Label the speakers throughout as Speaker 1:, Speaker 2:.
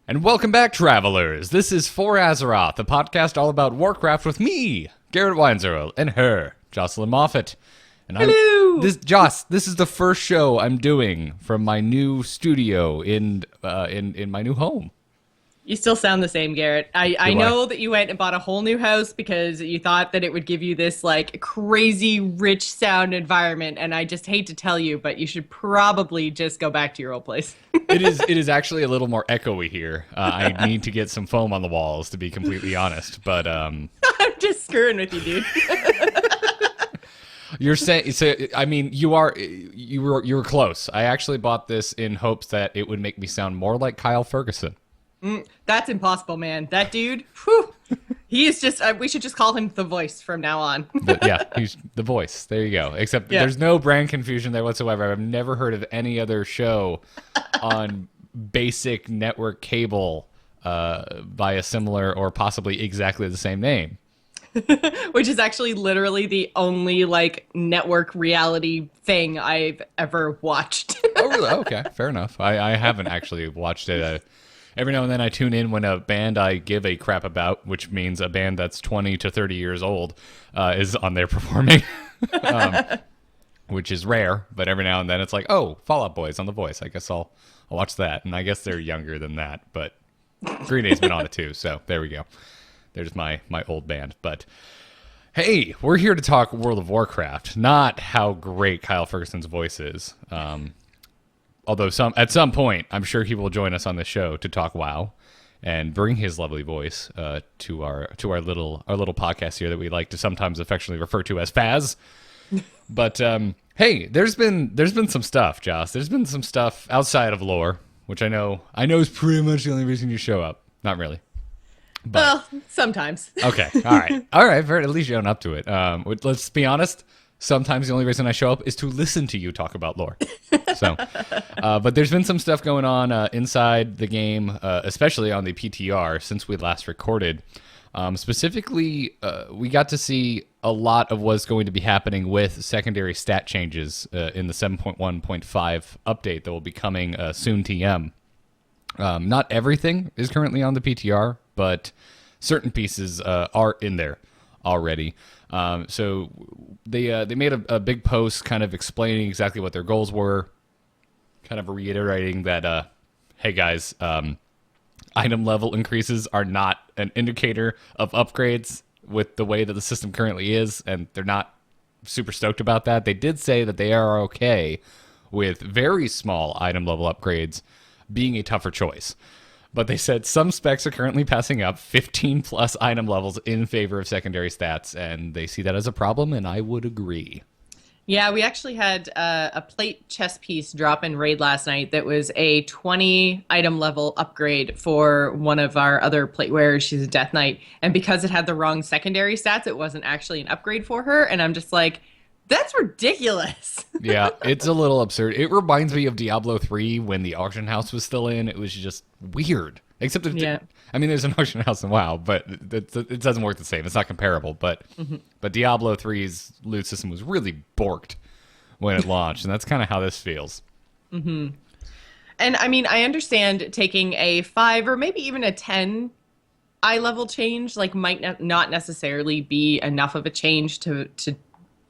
Speaker 1: And welcome back, travelers. This is For Azeroth, a podcast all about Warcraft with me, Garrett Weinzierl, and her, Jocelyn Moffett. And
Speaker 2: Hello!
Speaker 1: This is the first show I'm doing from my new studio in my new home.
Speaker 2: You still sound the same, Garrett. I know that you went and bought a whole new house because you thought that it would give you this like crazy rich sound environment, and I just hate to tell you, but you should probably just go back to your old place.
Speaker 1: It is actually a little more echoey here. I need to get some foam on the walls, to be completely honest. But
Speaker 2: I'm just screwing with you, dude.
Speaker 1: You're saying, so, I mean, you were close. I actually bought this in hopes that it would make me sound more like Kyle Ferguson.
Speaker 2: That's impossible, man. That dude, whew, he is just, we should just call him The Voice from now on.
Speaker 1: He's The Voice. There you go. Except there's no brand confusion there whatsoever. I've never heard of any other show on basic network cable by a similar or possibly exactly the same name.
Speaker 2: Which is actually literally the only like network reality thing I've ever watched.
Speaker 1: Oh, really? Okay, fair enough. I haven't actually watched it. Every now and then I tune in when a band I give a crap about, which means a band that's 20 to 30 years old, is on there performing, which is rare. But every now and then it's like, oh, Fall Out Boy's on The Voice. I guess I'll watch that. And I guess they're younger than that, but Green Day's been on it too. So there we go. There's my old band. But hey, we're here to talk World of Warcraft, not how great Kyle Ferguson's voice is. Although at some point, I'm sure he will join us on the show to talk WoW and bring his lovely voice to our little podcast here that we like to sometimes affectionately refer to as Faz. But hey, there's been some stuff, Joss. There's been some stuff outside of lore, which I know is pretty much the only reason you show up. Not really. But,
Speaker 2: well, sometimes.
Speaker 1: Okay. All right. Fair. At least you own up to it. Let's be honest. Sometimes the only reason I show up is to listen to you talk about lore. So, but there's been some stuff going on inside the game, especially on the PTR since we last recorded. Specifically, we got to see a lot of what's going to be happening with secondary stat changes in the 7.1.5 update that will be coming soon TM. Not everything is currently on the PTR, but certain pieces are in there already. So they made a big post kind of explaining exactly what their goals were, kind of reiterating that, hey guys, item level increases are not an indicator of upgrades with the way that the system currently is, and they're not super stoked about that. They did say that they are okay with very small item level upgrades being a tougher choice. But they said some specs are currently passing up 15 plus item levels in favor of secondary stats, and they see that as a problem, and I would agree.
Speaker 2: Yeah, we actually had a plate chess piece drop in raid last night that was a 20 item level upgrade for one of our other plate wearers. She's a Death Knight, and because it had the wrong secondary stats, it wasn't actually an upgrade for her, and I'm just like, that's ridiculous.
Speaker 1: Yeah, it's a little absurd. It reminds me of Diablo 3 when the auction house was still in. It was just weird. Except, there's an auction house in WoW, but it doesn't work the same. It's not comparable. But Diablo 3's loot system was really borked when it launched, and that's kind of how this feels.
Speaker 2: Mm-hmm. And I mean, I understand taking a 5 or maybe even a 10 eye level change might not necessarily be enough of a change to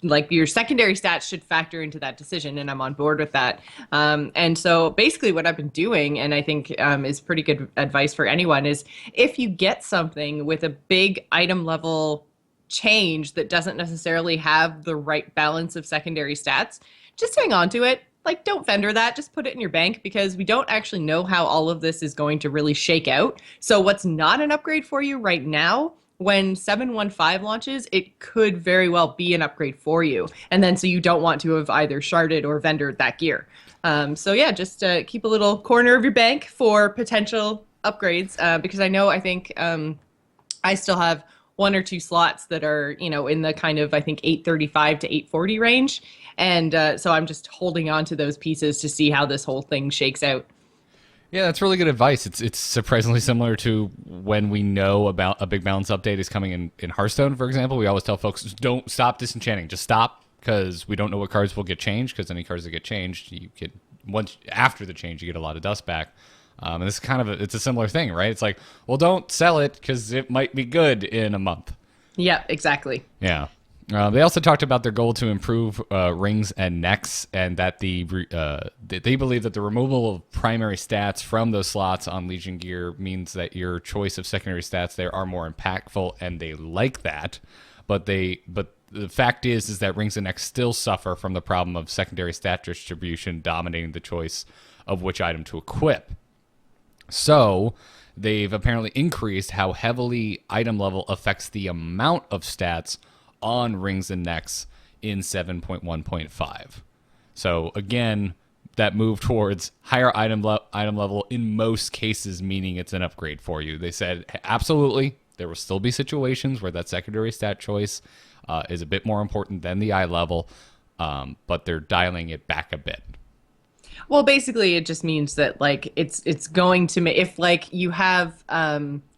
Speaker 2: like your secondary stats should factor into that decision, and I'm on board with that. And so basically what I've been doing, and I think is pretty good advice for anyone, is if you get something with a big item level change that doesn't necessarily have the right balance of secondary stats, just hang on to it. Like, don't vendor that, just put it in your bank, because we don't actually know how all of this is going to really shake out. So what's not an upgrade for you right now, when 7.1.5 launches, it could very well be an upgrade for you. And then so you don't want to have either sharded or vendored that gear. So yeah, just keep a little corner of your bank for potential upgrades, because I think I still have 1 or 2 slots that are, in the kind of, I think, 835 to 840 range. And so I'm just holding on to those pieces to see how this whole thing shakes out.
Speaker 1: Yeah, that's really good advice. It's surprisingly similar to when we know about a big balance update is coming in Hearthstone, for example. We always tell folks, don't stop disenchanting. Just stop, because we don't know what cards will get changed, because any cards that get changed, you get, once after the change, you get a lot of dust back. And this is kind of it's a similar thing, right? It's like, well, don't sell it because it might be good in a month.
Speaker 2: Yeah, exactly.
Speaker 1: Yeah. They also talked about their goal to improve rings and necks, and that they believe that the removal of primary stats from those slots on Legion gear means that your choice of secondary stats there are more impactful, and they like that. But the fact is that rings and necks still suffer from the problem of secondary stat distribution dominating the choice of which item to equip. So they've apparently increased how heavily item level affects the amount of stats on rings and necks in 7.1.5. So again, that move towards higher item level in most cases, meaning it's an upgrade for you. They said absolutely there will still be situations where that secondary stat choice is a bit more important than the eye level, but they're dialing it back a bit.
Speaker 2: Well, basically, it just means that like it's going to if like you have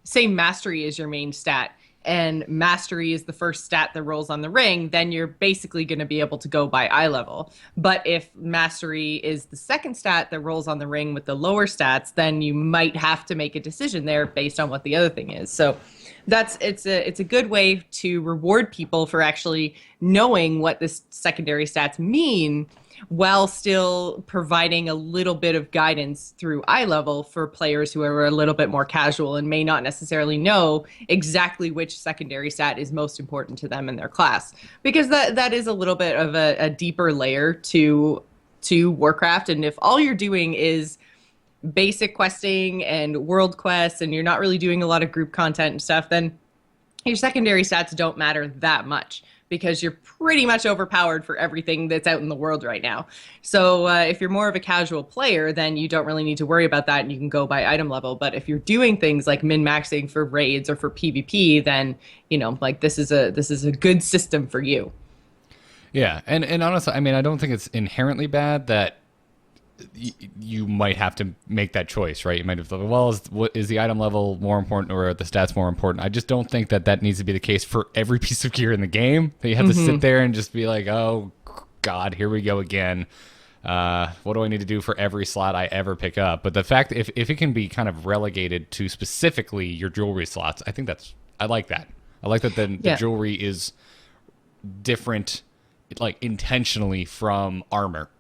Speaker 2: say mastery is your main stat, and mastery is the first stat that rolls on the ring, then you're basically going to be able to go by eye level. But if mastery is the second stat that rolls on the ring with the lower stats, then you might have to make a decision there based on what the other thing is. So it's a good way to reward people for actually knowing what this secondary stats mean, while still providing a little bit of guidance through eye level for players who are a little bit more casual and may not necessarily know exactly which secondary stat is most important to them in their class. Because that is a little bit of a deeper layer to Warcraft. And if all you're doing is basic questing and world quests, and you're not really doing a lot of group content and stuff, then your secondary stats don't matter that much, because you're pretty much overpowered for everything that's out in the world right now. So if you're more of a casual player, then you don't really need to worry about that, and you can go by item level. But if you're doing things like min-maxing for raids or for PvP, then, you know, like this is a good system for you.
Speaker 1: Yeah, and honestly, I mean, I don't think it's inherently bad that you might have to make that choice, right? You might have thought, well, is the item level more important or are the stats more important? I just don't think that needs to be the case for every piece of gear in the game. That you have to sit there and just be like, oh, God, here we go again. What do I need to do for every slot I ever pick up? But the fact, if it can be kind of relegated to specifically your jewelry slots, I think I like that. I like that the jewelry is different, like intentionally from armor.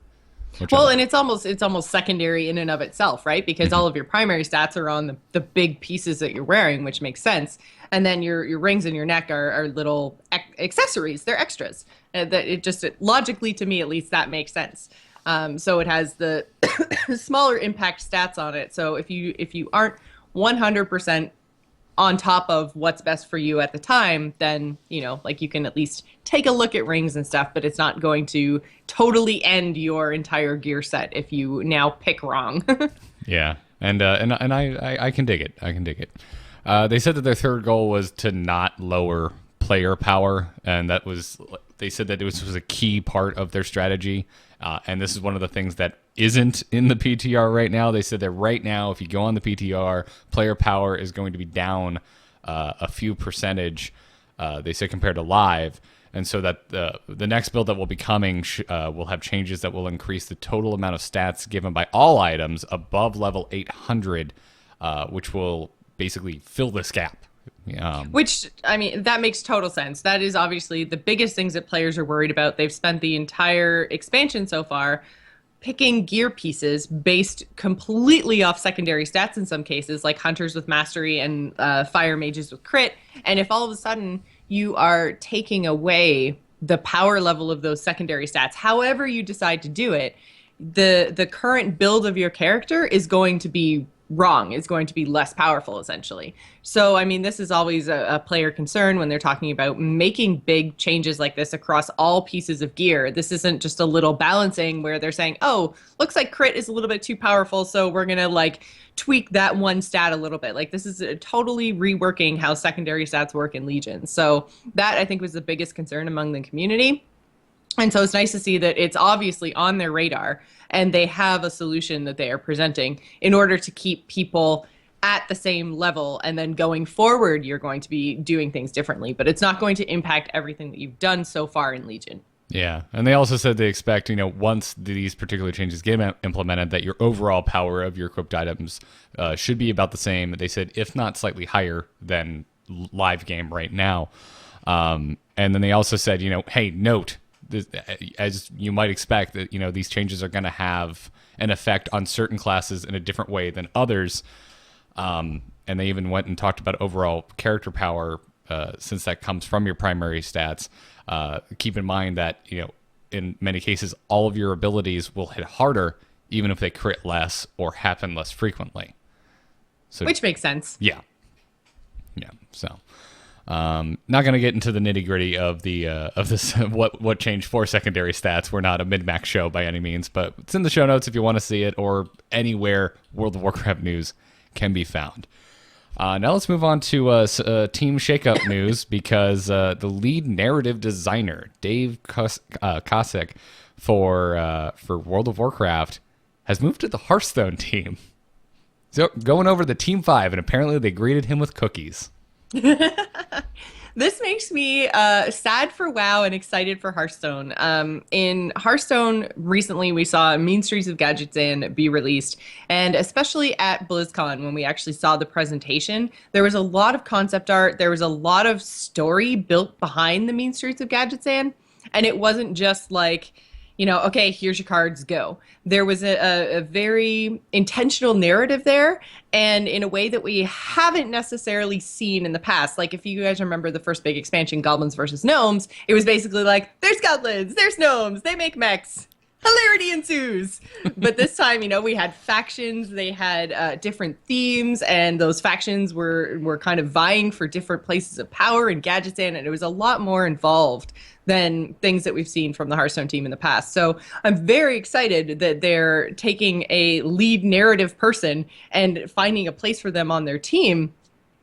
Speaker 2: Well, and it's almost secondary in and of itself, right? Because all of your primary stats are on the big pieces that you're wearing, which makes sense. And then your rings and your neck are little accessories. They're extras. Logically, to me at least, that makes sense. So it has the smaller impact stats on it. So if you aren't 100% on top of what's best for you at the time, then, you know, like you can at least take a look at rings and stuff, but it's not going to totally end your entire gear set if you now pick wrong.
Speaker 1: Yeah. And I can dig it. I can dig it. They said that their third goal was to not lower player power, and they said that this was a key part of their strategy. And this is one of the things that isn't in the PTR right now. They said that right now, if you go on the PTR, player power is going to be down a few percentage, they said, compared to live. And so that the next build that will be coming will have changes that will increase the total amount of stats given by all items above level 800, which will basically fill this gap.
Speaker 2: Which, I mean, that makes total sense. That is obviously the biggest things that players are worried about. They've spent the entire expansion so far picking gear pieces based completely off secondary stats in some cases, like hunters with mastery and fire mages with crit. And if all of a sudden you are taking away the power level of those secondary stats, however you decide to do it, the current build of your character is going to be wrong. It's going to be less powerful, essentially. So, I mean, this is always a player concern when they're talking about making big changes like this across all pieces of gear. This isn't just a little balancing where they're saying, oh, looks like crit is a little bit too powerful, so we're going to, like, tweak that one stat a little bit. Like, this is totally reworking how secondary stats work in Legion. So that, I think, was the biggest concern among the community. And so it's nice to see that it's obviously on their radar and they have a solution that they are presenting in order to keep people at the same level. And then going forward, you're going to be doing things differently, but it's not going to impact everything that you've done so far in Legion.
Speaker 1: Yeah, and they also said they expect, once these particular changes get implemented, that your overall power of your equipped items should be about the same. They said, if not slightly higher than live game right now. And then they also said, hey, note, this, as you might expect, that these changes are going to have an effect on certain classes in a different way than others. And they even went and talked about overall character power, since that comes from your primary stats. Keep in mind that, in many cases, all of your abilities will hit harder, even if they crit less or happen less frequently. So,
Speaker 2: which makes sense.
Speaker 1: Yeah. Yeah. So, not going to get into the nitty gritty of this, what changed for secondary stats. We're not a mid-max show by any means, but it's in the show notes if you want to see it, or anywhere World of Warcraft news can be found. Now let's move on to team shakeup news, because the lead narrative designer, Dave Kosick, for World of Warcraft, has moved to the Hearthstone team. So going over to the Team 5, and apparently they greeted him with cookies.
Speaker 2: This makes me sad for WoW and excited for Hearthstone. In Hearthstone, recently we saw Mean Streets of Gadgetzan be released, and especially at BlizzCon, when we actually saw the presentation, there was a lot of concept art, there was a lot of story built behind the Mean Streets of Gadgetzan, and it wasn't just like, okay, here's your cards, go. There was a very intentional narrative there, and in a way that we haven't necessarily seen in the past. Like, if you guys remember the first big expansion, Goblins versus Gnomes, it was basically like, there's goblins, there's gnomes, they make mechs. Hilarity ensues. But this time, we had factions, they had different themes, and those factions were kind of vying for different places of power in Gadgetzan, and it was a lot more involved than things that we've seen from the Hearthstone team in the past. So I'm very excited that they're taking a lead narrative person and finding a place for them on their team.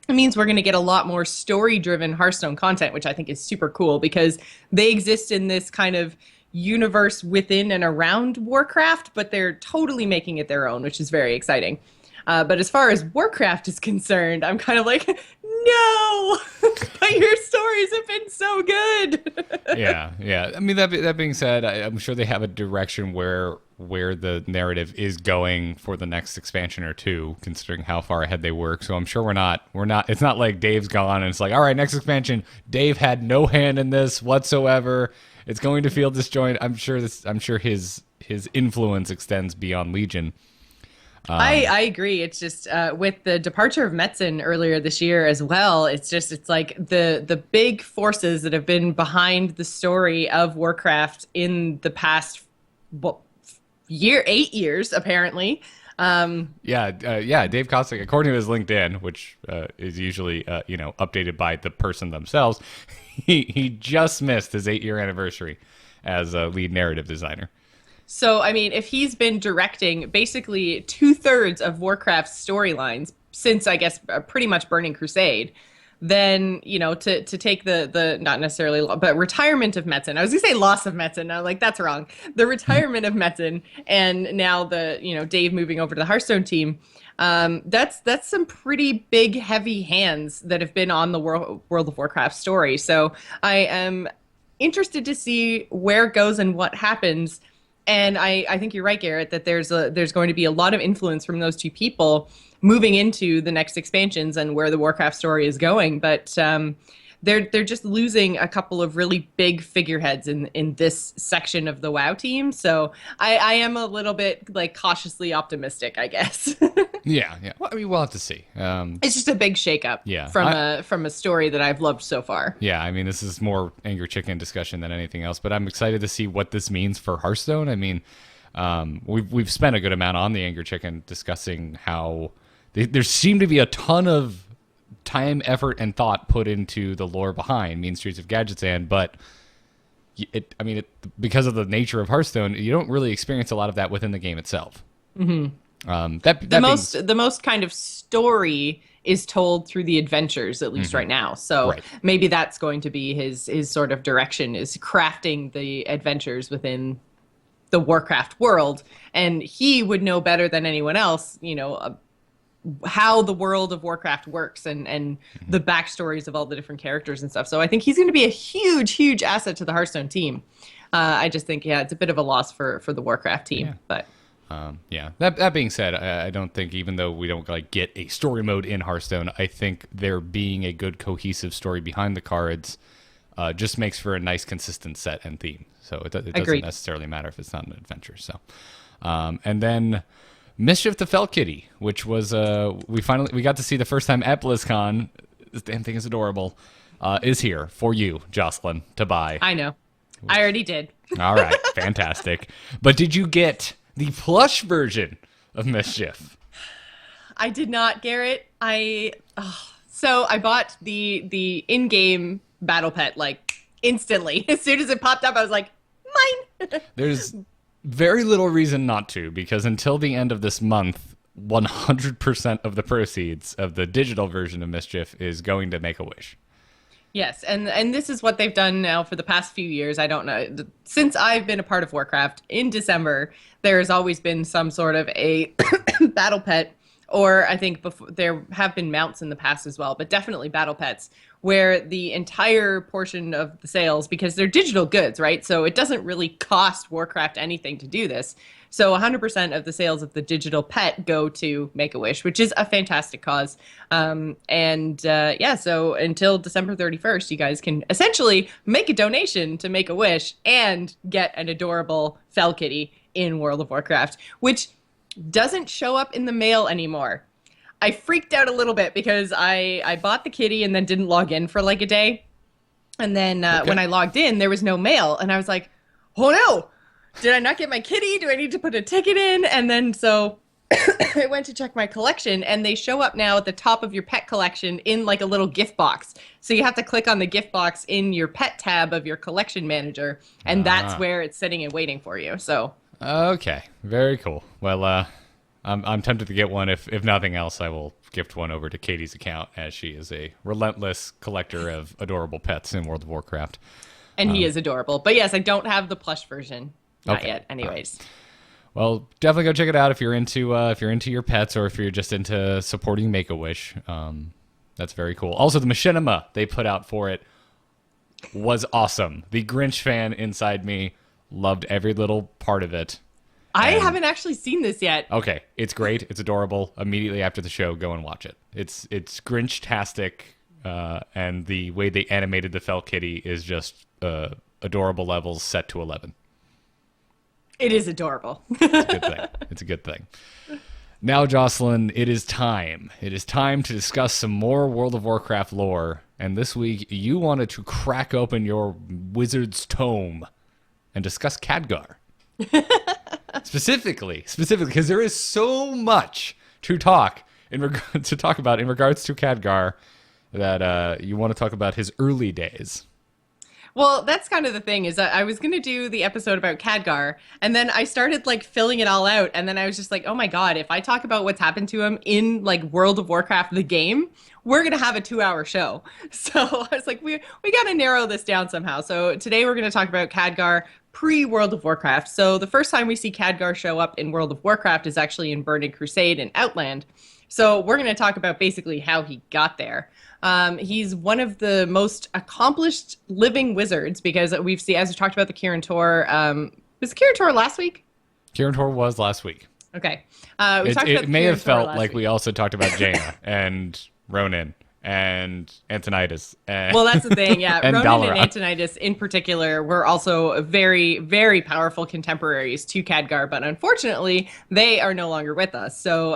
Speaker 2: It means we're going to get a lot more story-driven Hearthstone content, which I think is super cool, because they exist in this kind of universe within and around Warcraft, but they're totally making it their own, which is very exciting. But as far as Warcraft is concerned, I'm kind of like, no, but your stories have been so good.
Speaker 1: Yeah. I mean, that being said, I'm sure they have a direction where the narrative is going for the next expansion or two, considering how far ahead they work. So I'm sure we're not. It's not like Dave's gone and it's like, all right, next expansion, Dave had no hand in this whatsoever. It's going to feel disjointed. I'm sure his influence extends beyond Legion.
Speaker 2: I agree. It's just with the departure of Metzen earlier this year as well. It's like the big forces that have been behind the story of Warcraft in the past 8 years apparently.
Speaker 1: Dave Kosick, according to his LinkedIn, which is usually updated by the person themselves, he just missed his 8-year anniversary as a lead narrative designer.
Speaker 2: So, I mean, if he's been directing basically 2/3 of Warcraft's storylines since, I guess, pretty much Burning Crusade, then, to take the not necessarily, but retirement of Metzen. I was going to say loss of Metzen. I'm like, that's wrong. The retirement of Metzen, and now Dave moving over to the Hearthstone team, that's some pretty big, heavy hands that have been on the World of Warcraft story. So I am interested to see where it goes and what happens. And I think you're right, Garrett, that there's going to be a lot of influence from those two people moving into the next expansions and where the Warcraft story is going. But they're just losing a couple of really big figureheads in this section of the WoW team. So I am a little bit cautiously optimistic, I guess.
Speaker 1: Yeah. Well, I mean, we'll have to see.
Speaker 2: It's just a big shakeup.
Speaker 1: Yeah,
Speaker 2: from a story that I've loved so far.
Speaker 1: Yeah, I mean, this is more Angry Chicken discussion than anything else, but I'm excited to see what this means for Hearthstone. I mean, we've spent a good amount on the Angry Chicken discussing how there seemed to be a ton of time, effort, and thought put into the lore behind Mean Streets of Gadgetzan, but because of the nature of Hearthstone, you don't really experience a lot of that within the game itself.
Speaker 2: Mm-hmm. The most kind of story is told through the adventures, at least right now. So maybe that's going to be his sort of direction, is crafting the adventures within the Warcraft world. And he would know better than anyone else, how the world of Warcraft works and the backstories of all the different characters and stuff. So I think he's going to be a huge, huge asset to the Hearthstone team. I just think, yeah, it's a bit of a loss for the Warcraft team.
Speaker 1: Yeah.
Speaker 2: But
Speaker 1: yeah. That being said, I don't think, even though we don't like get a story mode in Hearthstone, I think there being a good cohesive story behind the cards just makes for a nice consistent set and theme. So it doesn't
Speaker 2: Agreed.
Speaker 1: necessarily matter if it's not an adventure. So, and then Mischief the Fel Kitty, which was we got to see the first time at BlizzCon. This damn thing is adorable. Is here for you, Jocelyn, to buy.
Speaker 2: I know. I already did.
Speaker 1: All right, fantastic. But did you get the plush version of Mischief?
Speaker 2: I did not, Garrett. So I bought the in-game battle pet like instantly. As soon as it popped up, I was like, mine.
Speaker 1: There's very little reason not to, because until the end of this month, 100% of the proceeds of the digital version of Mischief is going to Make-A-Wish.
Speaker 2: Yes, and this is what they've done now for the past few years. I don't know. Since I've been a part of Warcraft, in December, there has always been some sort of a battle pet, or I think there have been mounts in the past as well, but definitely battle pets, where the entire portion of the sales, because they're digital goods, right? So it doesn't really cost Warcraft anything to do this. So 100% of the sales of the digital pet go to Make-A-Wish, which is a fantastic cause. Yeah, so until December 31st, you guys can essentially make a donation to Make-A-Wish and get an adorable Fel Kitty in World of Warcraft, which doesn't show up in the mail anymore. I freaked out a little bit because I bought the kitty and then didn't log in for like a day. And then when I logged in, there was no mail. And I was like, oh no! Did I not get my kitty? Do I need to put a ticket in? And then so I went to check my collection, and they show up now at the top of your pet collection in like a little gift box. So you have to click on the gift box in your pet tab of your collection manager, and that's where it's sitting and waiting for you. So
Speaker 1: okay, very cool. Well, I'm tempted to get one. If nothing else, I will gift one over to Katie's account, as she is a relentless collector of adorable pets in World of Warcraft.
Speaker 2: And he is adorable. But yes, I don't have the plush version. Not yet, anyways.
Speaker 1: Well, definitely go check it out if you're into your pets, or if you're just into supporting Make-A-Wish. That's very cool. Also, the machinima they put out for it was awesome. The Grinch fan inside me loved every little part of it.
Speaker 2: I haven't actually seen this yet.
Speaker 1: Okay, it's great. It's adorable. Immediately after the show, go and watch it. It's Grinch-tastic, and the way they animated the Fel Kitty is just adorable levels set to 11.
Speaker 2: It is adorable.
Speaker 1: It's a good thing. It's a good thing. Now, Jocelyn, it is time. It is time to discuss some more World of Warcraft lore. And this week, you wanted to crack open your wizard's tome and discuss Khadgar. Specifically, because there is so much to talk about in regards to Khadgar that you want to talk about his early days.
Speaker 2: Well, that's kind of the thing, is that I was going to do the episode about Khadgar, and then I started like filling it all out, and then I was just like, oh my god, if I talk about what's happened to him in like World of Warcraft the game, we're going to have a 2-hour show. So I was like, we got to narrow this down somehow. So today we're going to talk about Khadgar pre-World of Warcraft. So the first time we see Khadgar show up in World of Warcraft is actually in Burning Crusade and Outland. So we're going to talk about basically how he got there. He's one of the most accomplished living wizards, because we've seen, as we talked about the Kirin Tor, was Kirin Tor last week?
Speaker 1: Kirin Tor was last week.
Speaker 2: Okay. It
Speaker 1: may have felt like we also talked about Jaina and Ronin and Antonidas.
Speaker 2: Well, that's the thing, yeah.
Speaker 1: And
Speaker 2: Ronin
Speaker 1: Dalaran.
Speaker 2: and Antonidas in particular were also very, very powerful contemporaries to Khadgar, but unfortunately, they are no longer with us. So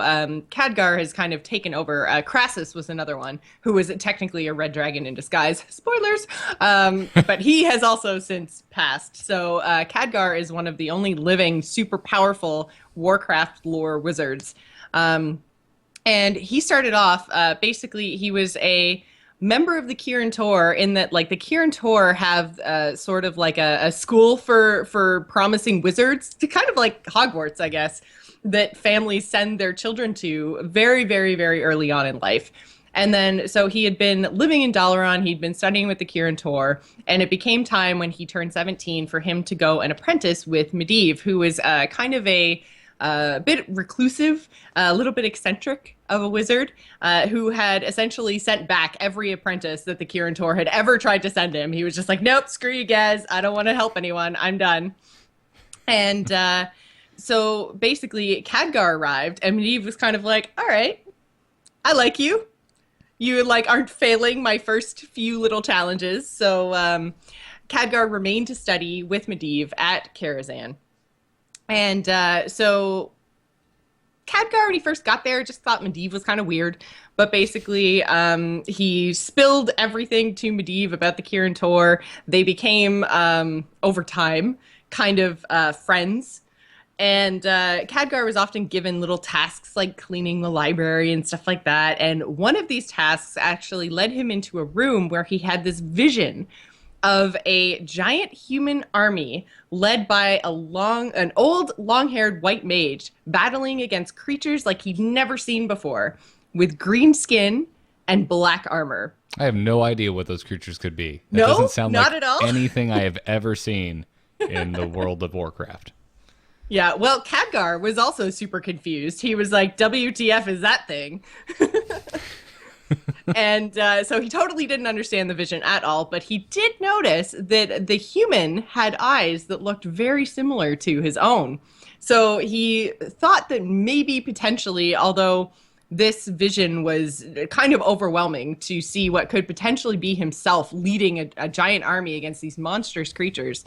Speaker 2: Khadgar has kind of taken over. Crassus was another one, who was technically a red dragon in disguise. Spoilers! But he has also since passed. So Khadgar is one of the only living, super powerful Warcraft lore wizards. And he started off, basically, he was a member of the Kirin Tor, in that, like, the Kirin Tor have sort of like a school for promising wizards, to kind of like Hogwarts, I guess, that families send their children to very, very, very early on in life. And then, so he had been living in Dalaran, he'd been studying with the Kirin Tor, and it became time when he turned 17 for him to go and apprentice with Medivh, who was kind of a bit reclusive, a little bit eccentric of a wizard who had essentially sent back every apprentice that the Kirin Tor had ever tried to send him. He was just like, nope, screw you guys. I don't want to help anyone. I'm done. And so basically Khadgar arrived and Medivh was kind of like, all right, I like you. You like aren't failing my first few little challenges. So Khadgar remained to study with Medivh at Karazhan. And so Khadgar, when he first got there, just thought Medivh was kind of weird. But basically, he spilled everything to Medivh about the Kirin Tor. They became, over time, kind of friends. And Khadgar was often given little tasks like cleaning the library and stuff like that. And one of these tasks actually led him into a room where he had this vision of a giant human army led by an old long-haired white mage battling against creatures like he'd never seen before with green skin and black armor.
Speaker 1: I have no idea what those creatures could be. That
Speaker 2: No,
Speaker 1: doesn't sound
Speaker 2: not
Speaker 1: like
Speaker 2: at all.
Speaker 1: anything I have ever seen in the World of Warcraft.
Speaker 2: Yeah, well, Khadgar was also super confused. He was like, WTF is that thing? And so he totally didn't understand the vision at all, but he did notice that the human had eyes that looked very similar to his own. So he thought that maybe potentially, although this vision was kind of overwhelming to see what could potentially be himself leading a giant army against these monstrous creatures,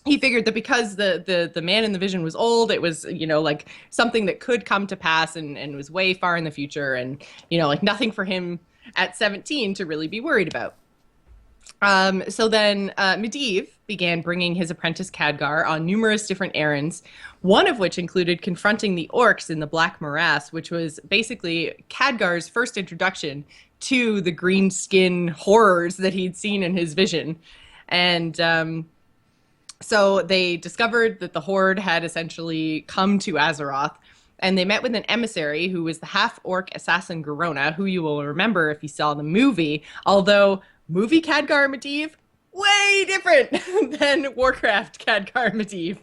Speaker 2: he figured that because the man in the vision was old, it was, like something that could come to pass and was way far in the future and, like nothing for him at 17 to really be worried about. So then Medivh began bringing his apprentice Khadgar on numerous different errands, one of which included confronting the orcs in the Black Morass, which was basically Khadgar's first introduction to the green skin horrors that he'd seen in his vision. And so they discovered that the Horde had essentially come to Azeroth, and they met with an emissary who was the half-orc assassin Garrona, who you will remember if you saw the movie, although movie Khadgar Medivh, way different than Warcraft Khadgar Medivh.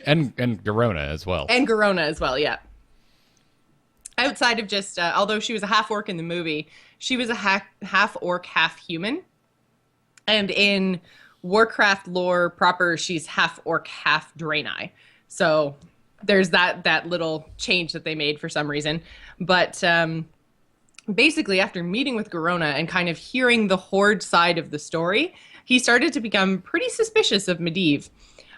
Speaker 1: and Garrona as well.
Speaker 2: And Garrona as well, yeah. Outside of just, although she was a half-orc in the movie, she was a half-orc, half-human. And in Warcraft lore proper, she's half-orc, half-Draenei. So there's that little change that they made for some reason. But basically, after meeting with Garrona and kind of hearing the Horde side of the story, he started to become pretty suspicious of Medivh.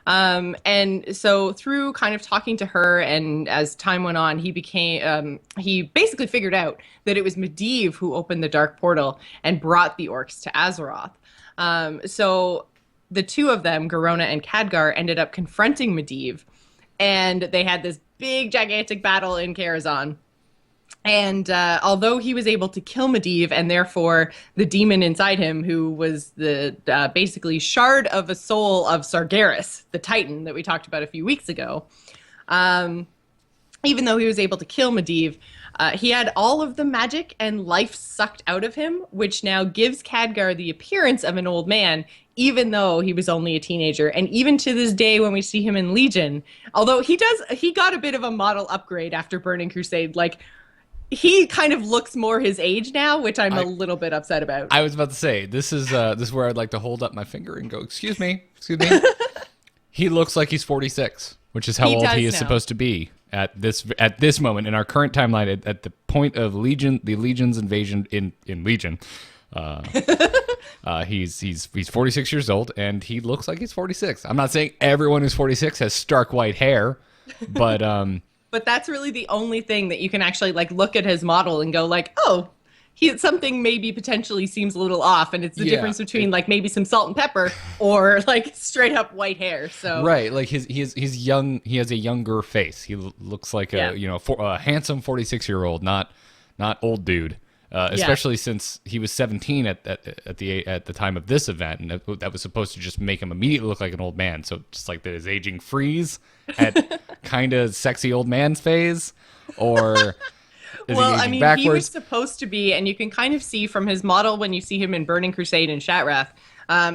Speaker 2: And so through kind of talking to her and as time went on, he basically figured out that it was Medivh who opened the Dark Portal and brought the orcs to Azeroth. So the two of them, Garrona and Khadgar, ended up confronting Medivh, and they had this big, gigantic battle in Karazhan. And although he was able to kill Medivh, and therefore the demon inside him, who was the basically shard of a soul of Sargeras, the Titan that we talked about a few weeks ago, even though he was able to kill Medivh, he had all of the magic and life sucked out of him, which now gives Khadgar the appearance of an old man, even though he was only a teenager. And even to this day, when we see him in Legion, although he got a bit of a model upgrade after Burning Crusade, like, he kind of looks more his age now, which I'm a little bit upset about.
Speaker 1: I was about to say, this is where I'd like to hold up my finger and go, excuse me. He looks like he's 46, which is how old he is supposed to be at this moment in our current timeline, at the point of the Legion's invasion in Legion. He's 46 years old, and he looks like he's 46. I'm not saying everyone who's 46 has stark white hair, but
Speaker 2: but that's really the only thing that you can actually like look at his model and go like, oh, something maybe potentially seems a little off, and it's the difference between like maybe some salt and pepper or like straight up white hair. So
Speaker 1: right, like he's young. He has a younger face. He looks like a handsome 46-year-old, not old dude. Especially since he was 17 at the time of this event, and that was supposed to just make him immediately look like an old man. So just like his aging freeze at kind of sexy old man's phase, or Is
Speaker 2: Well,
Speaker 1: he
Speaker 2: I
Speaker 1: aging
Speaker 2: mean, he was
Speaker 1: backwards?
Speaker 2: supposed to be, and you can kind of see from his model when you see him in Burning Crusade and Shatrath.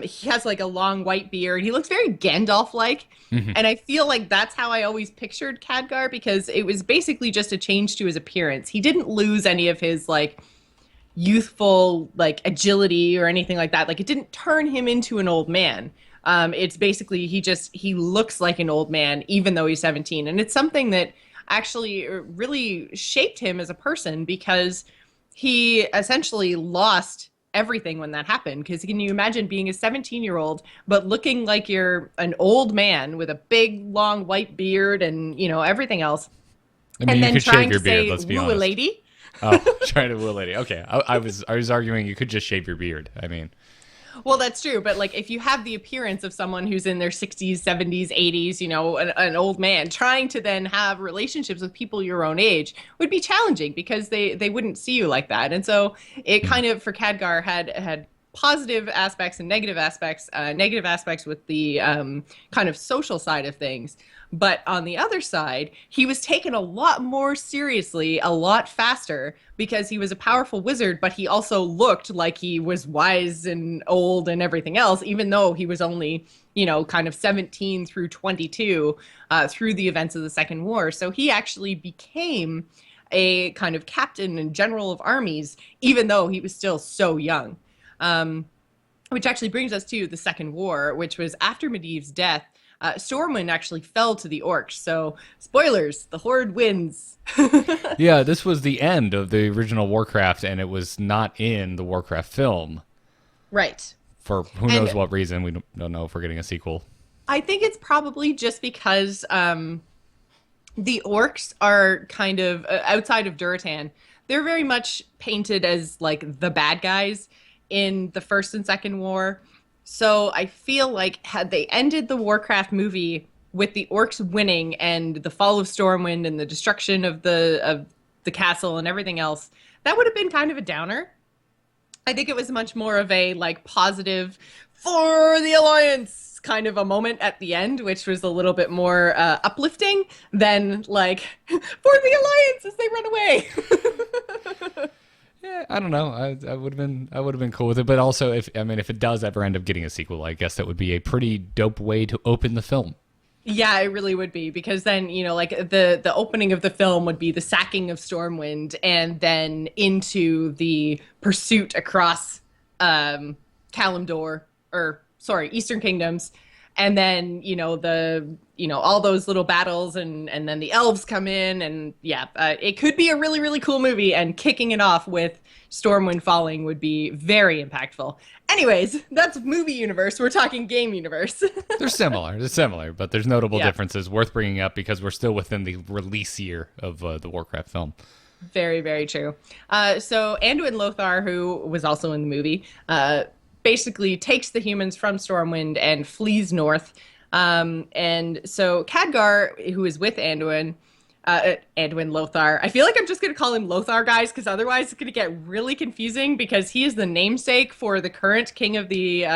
Speaker 2: He has like a long white beard. He looks very Gandalf-like,
Speaker 1: Hmm.
Speaker 2: and I feel like that's how I always pictured Khadgar because it was basically just a change to his appearance. He didn't lose any of his like youthful like agility or anything like that. Like it didn't turn him into an old man. It's basically he looks like an old man even though he's 17, and it's something that actually really shaped him as a person because he essentially lost everything when that happened. Because can you imagine being a 17-year-old but looking like you're an old man with a big long white beard and everything else,
Speaker 1: I mean,
Speaker 2: and
Speaker 1: you
Speaker 2: then
Speaker 1: could shave
Speaker 2: trying
Speaker 1: your
Speaker 2: to
Speaker 1: beard.
Speaker 2: say
Speaker 1: Let's be
Speaker 2: woo a
Speaker 1: honest.
Speaker 2: lady?
Speaker 1: Oh, trying to woo a lady. Okay, I was arguing you could just shave your beard. I mean,
Speaker 2: Well, that's true, but like if you have the appearance of someone who's in their 60s, 70s, 80s, an old man, trying to then have relationships with people your own age would be challenging because they wouldn't see you like that. And so it kind of for Khadgar had positive aspects and negative aspects. Negative aspects with the kind of social side of things. But on the other side, he was taken a lot more seriously, a lot faster, because he was a powerful wizard, but he also looked like he was wise and old and everything else, even though he was only, kind of 17 through 22 through the events of the Second War. So he actually became a kind of captain and general of armies, even though he was still so young. Which actually brings us to the Second War, which was after Medivh's death. Stormwind actually fell to the orcs. So, spoilers, the Horde wins.
Speaker 1: yeah, this was the end of the original Warcraft, and it was not in the Warcraft film
Speaker 2: Right.
Speaker 1: for who
Speaker 2: And
Speaker 1: knows what reason. We don't know if we're getting a sequel.
Speaker 2: I think it's probably just because the orcs are kind of, outside of Duratan, they're very much painted as like the bad guys in the First and Second War. So I feel like had they ended the Warcraft movie with the orcs winning and the fall of Stormwind and the destruction of the castle and everything else, that would have been kind of a downer. I think it was much more of a like positive for the Alliance kind of a moment at the end, which was a little bit more uplifting than like for the Alliance as they run away.
Speaker 1: Yeah, I don't know. I would have been cool with it, but also if it does ever end up getting a sequel, I guess that would be a pretty dope way to open the film.
Speaker 2: Yeah, it really would be because then, like the opening of the film would be the sacking of Stormwind and then into the pursuit across Kalimdor or sorry, Eastern Kingdoms. And then, all those little battles and then the elves come in and yeah, it could be a really, really cool movie and kicking it off with Stormwind falling would be very impactful. Anyways, that's movie universe. We're talking game universe.
Speaker 1: They're similar, but there's notable
Speaker 2: Yeah.
Speaker 1: differences worth bringing up because we're still within the release year of the Warcraft film.
Speaker 2: Very, very true. So Anduin Lothar, who was also in the movie, basically takes the humans from Stormwind and flees north. And so Khadgar, who is with Anduin Lothar, I feel like I'm just going to call him Lothar, guys, because otherwise it's going to get really confusing because he is the namesake for the current king of the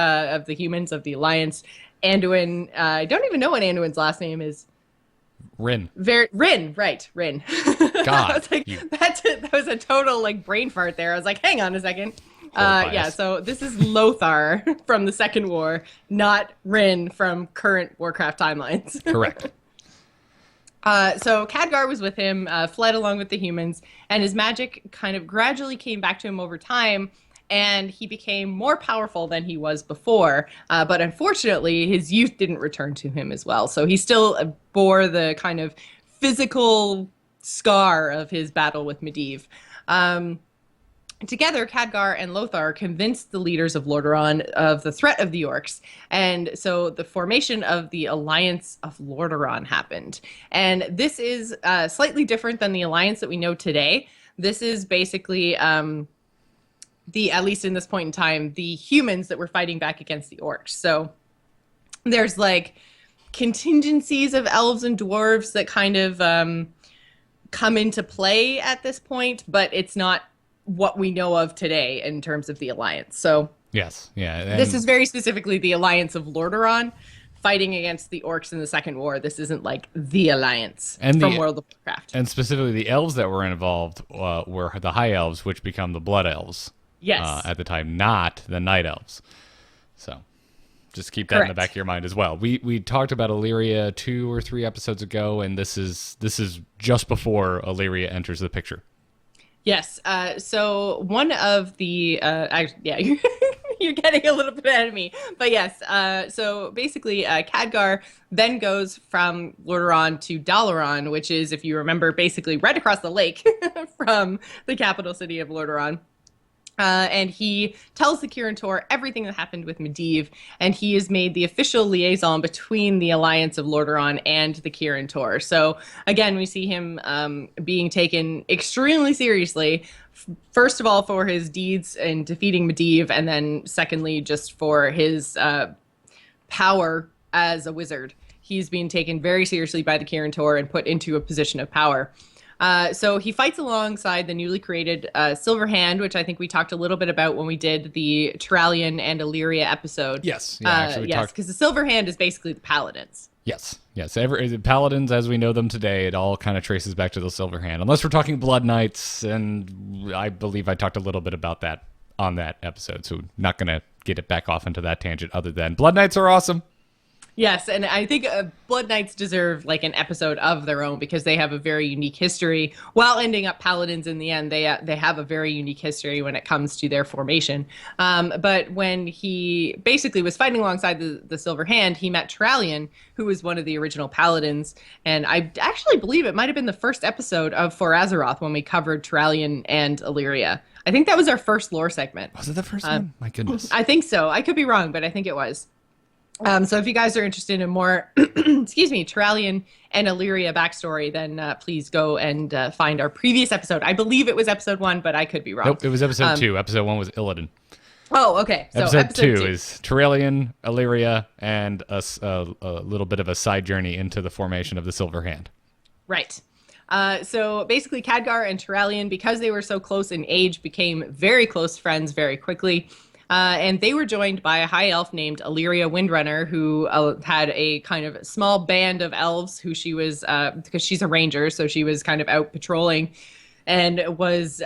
Speaker 2: humans of the Alliance, Anduin. I don't even know what Anduin's last name is.
Speaker 1: Rin.
Speaker 2: Rin, right, Rin.
Speaker 1: God,
Speaker 2: I was like, that was a total like brain fart there. I was like, hang on a second. Yeah, so this is Lothar from the Second War, not Rin from current Warcraft timelines.
Speaker 1: Correct.
Speaker 2: So Khadgar was with him, fled along with the humans, and his magic kind of gradually came back to him over time, and he became more powerful than he was before. But unfortunately, his youth didn't return to him as well. So he still bore the kind of physical scar of his battle with Medivh. Together, Khadgar and Lothar convinced the leaders of Lordaeron of the threat of the orcs, and so the formation of the Alliance of Lordaeron happened. And this is slightly different than the alliance that we know today. This is basically at least in this point in time, the humans that were fighting back against the orcs. So there's like contingencies of elves and dwarves that kind of come into play at this point, but it's not what we know of today in terms of the Alliance. So
Speaker 1: Yes, yeah.
Speaker 2: this is very specifically the Alliance of Lordaeron fighting against the orcs in the Second War. This isn't like the Alliance
Speaker 1: And
Speaker 2: from World of Warcraft.
Speaker 1: And specifically, the elves that were involved were the High Elves, which become the Blood Elves.
Speaker 2: Yes.
Speaker 1: At the time, not the Night Elves. So just keep that in the back of your mind as well. We talked about Illyria 2 or 3 episodes ago, and this is just before Illyria enters the picture.
Speaker 2: Yes. So one of the you're getting a little bit ahead of me, but yes. So basically, Khadgar then goes from Lordaeron to Dalaran, which is, if you remember, basically right across the lake from the capital city of Lordaeron. And he tells the Kirin Tor everything that happened with Medivh, and he is made the official liaison between the Alliance of Lordaeron and the Kirin Tor. So again, we see him being taken extremely seriously, first of all for his deeds in defeating Medivh, and then secondly just for his power as a wizard. He's being taken very seriously by the Kirin Tor and put into a position of power. So he fights alongside the newly created Silver Hand, which I think we talked a little bit about when we did the Turalyon and Illyria episode.
Speaker 1: Yes. Yeah, actually,
Speaker 2: yes, because the Silver Hand is basically the Paladins.
Speaker 1: Yes. Paladins, as we know them today, it all kind of traces back to the Silver Hand. Unless we're talking Blood Knights, and I believe I talked a little bit about that on that episode, so not going to get it back off into that tangent other than Blood Knights are awesome.
Speaker 2: Yes, and I think Blood Knights deserve like an episode of their own because they have a very unique history. While ending up Paladins in the end, they have a very unique history when it comes to their formation. But when he basically was fighting alongside the Silver Hand, he met Turalyon, who was one of the original Paladins. And I actually believe it might have been the first episode of For Azeroth when we covered Turalyon and Illyria. I think that was our first lore segment.
Speaker 1: Was it the first one? My goodness.
Speaker 2: I think so. I could be wrong, but I think it was. So if you guys are interested in more, Turalyon and Illyria backstory, then please go and find our previous episode. I believe it was episode 1, but I could be wrong.
Speaker 1: Nope, it was episode 2. Episode 1 was Illidan.
Speaker 2: Oh, okay. So
Speaker 1: episode 2 is Turalyon, Illyria, and a little bit of a side journey into the formation of the Silver Hand.
Speaker 2: Right. So basically, Khadgar and Turalyon, because they were so close in age, became very close friends very quickly. And they were joined by a high elf named Illyria Windrunner, who had a kind of small band of elves who she was, because she's a ranger, so she was kind of out patrolling and was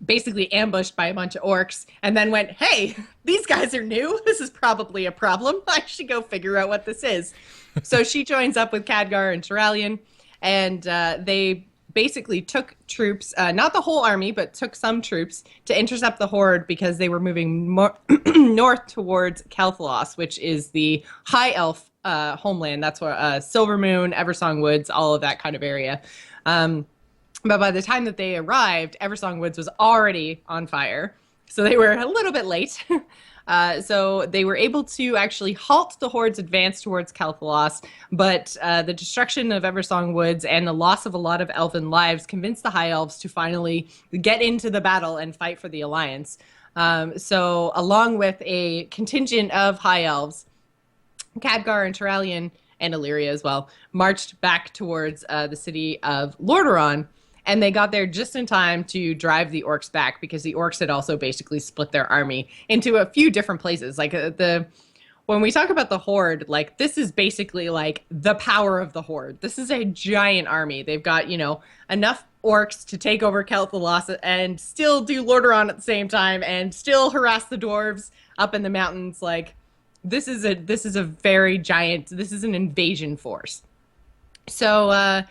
Speaker 2: basically ambushed by a bunch of orcs and then went, hey, these guys are new. This is probably a problem. I should go figure out what this is. So she joins up with Khadgar and Turalyon, and they basically took troops, not the whole army, but took some troops to intercept the Horde because they were moving north towards Kel'Thuzad, which is the High Elf homeland. That's where Silvermoon, Eversong Woods, all of that kind of area. But by the time that they arrived, Eversong Woods was already on fire, so they were a little bit late. So they were able to actually halt the Horde's advance towards Kel'Thuzad, but the destruction of Eversong Woods and the loss of a lot of elven lives convinced the High Elves to finally get into the battle and fight for the Alliance. So along with a contingent of High Elves, Khadgar and Turalyon, and Illyria as well, marched back towards the city of Lordaeron. And they got there just in time to drive the orcs back because the orcs had also basically split their army into a few different places. Like when we talk about the Horde, like this is basically like the power of the Horde. This is a giant army. They've got, enough orcs to take over Kel'Thuzad and still do Lordaeron at the same time and still harass the dwarves up in the mountains. Like this is a very giant, this is an invasion force. So,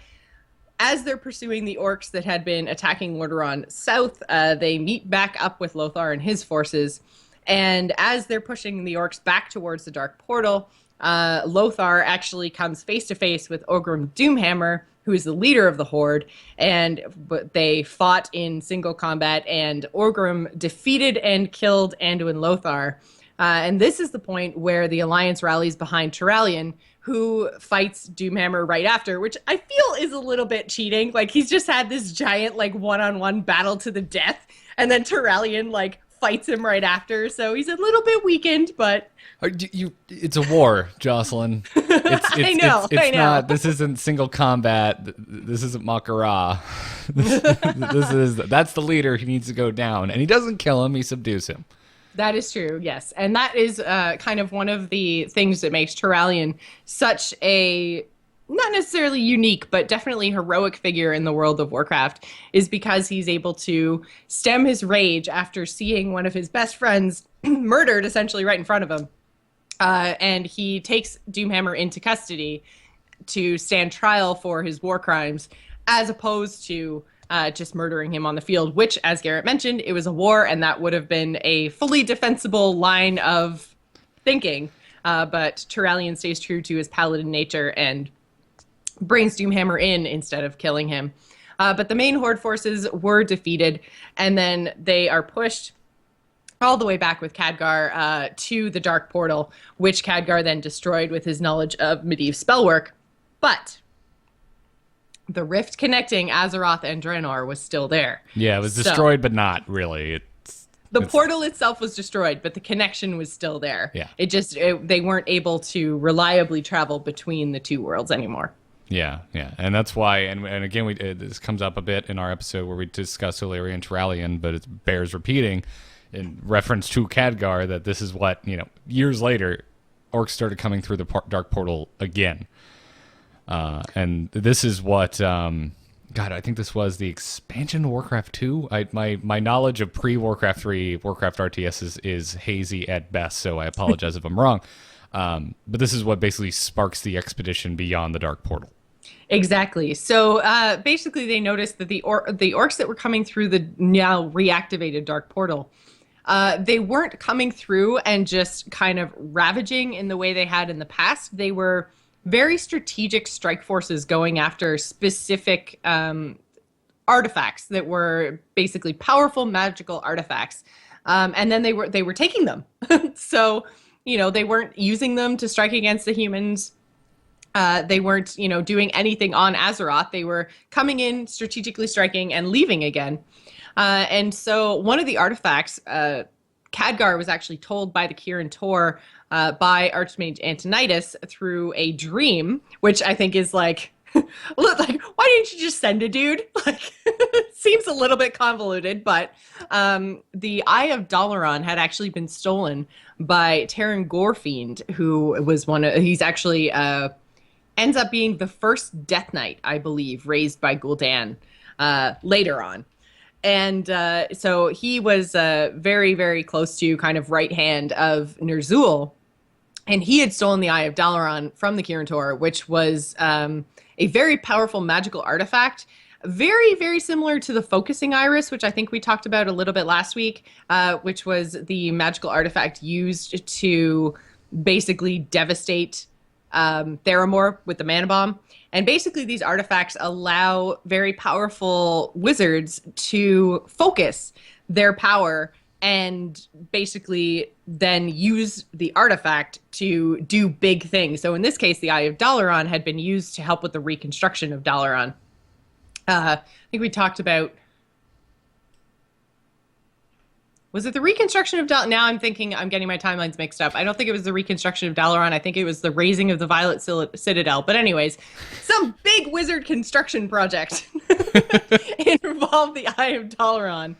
Speaker 2: as they're pursuing the orcs that had been attacking Lordaeron south, they meet back up with Lothar and his forces. And as they're pushing the orcs back towards the Dark Portal, Lothar actually comes face to face with Orgrim Doomhammer, who is the leader of the Horde. But they fought in single combat, and Orgrim defeated and killed Anduin Lothar. And this is the point where the Alliance rallies behind Turalyon, who fights Doomhammer right after, which I feel is a little bit cheating. Like, he's just had this giant, like, one-on-one battle to the death, and then Turalyon, like, fights him right after, so he's a little bit weakened, but...
Speaker 1: It's a war, Jocelyn.
Speaker 2: I know.
Speaker 1: Not, this isn't single combat. This isn't Makara. That's the leader. He needs to go down, and he doesn't kill him, he subdues him.
Speaker 2: That is true, yes. And that is kind of one of the things that makes Turalyon such a, not necessarily unique, but definitely heroic figure in the World of Warcraft, is because he's able to stem his rage after seeing one of his best friends murdered essentially right in front of him. And he takes Doomhammer into custody to stand trial for his war crimes, as opposed to just murdering him on the field, which, as Garrett mentioned, it was a war, and that would have been a fully defensible line of thinking. But Turalyon stays true to his paladin nature and brings Doomhammer in instead of killing him. But the main Horde forces were defeated, and then they are pushed all the way back with Khadgar to the Dark Portal, which Khadgar then destroyed with his knowledge of Medivh spellwork. But the rift connecting Azeroth and Draenor was still there.
Speaker 1: Yeah, it was destroyed, but not really.
Speaker 2: The portal itself was destroyed, but the connection was still there.
Speaker 1: Yeah.
Speaker 2: They weren't able to reliably travel between the two worlds anymore.
Speaker 1: Yeah, and that's why, and again, this comes up a bit in our episode where we discussed Illyrian Turalyon, but it bears repeating in reference to Khadgar that this is what, years later, orcs started coming through the Dark Portal again. And this is what, I think this was the expansion to Warcraft 2. My knowledge of pre-Warcraft 3 Warcraft RTS is hazy at best, so I apologize if I'm wrong. But this is what basically sparks the expedition beyond the Dark Portal.
Speaker 2: Exactly. So basically they noticed that the orcs that were coming through the now reactivated Dark Portal, they weren't coming through and just kind of ravaging in the way they had in the past. They were very strategic strike forces going after specific artifacts that were basically powerful magical artifacts. And then they were taking them. So, they weren't using them to strike against the humans. They weren't, doing anything on Azeroth. They were coming in, strategically striking, and leaving again. And so one of the artifacts, Khadgar was actually told by the Kirin Tor by Archmage Antonidas through a dream, which I think is like, why didn't you just send a dude? Seems a little bit convoluted, but the Eye of Dalaran had actually been stolen by Terran Gorefiend, who was he's actually ends up being the first Death Knight, I believe, raised by Gul'dan later on. And so he was very, very close to kind of right hand of Ner'zhul. And he had stolen the Eye of Dalaran from the Kirin Tor, which was a very powerful magical artifact. Very, very similar to the Focusing Iris, which I think we talked about a little bit last week, which was the magical artifact used to basically devastate Theramore with the Mana Bomb. And basically these artifacts allow very powerful wizards to focus their power and basically then use the artifact to do big things. So in this case, the Eye of Dalaran had been used to help with the reconstruction of Dalaran. I think we talked about... Was it the reconstruction of Dalaran? Now I'm getting my timelines mixed up. I don't think it was the reconstruction of Dalaran. I think it was the raising of the Violet Citadel. But anyways, some big wizard construction project involved the Eye of Dalaran.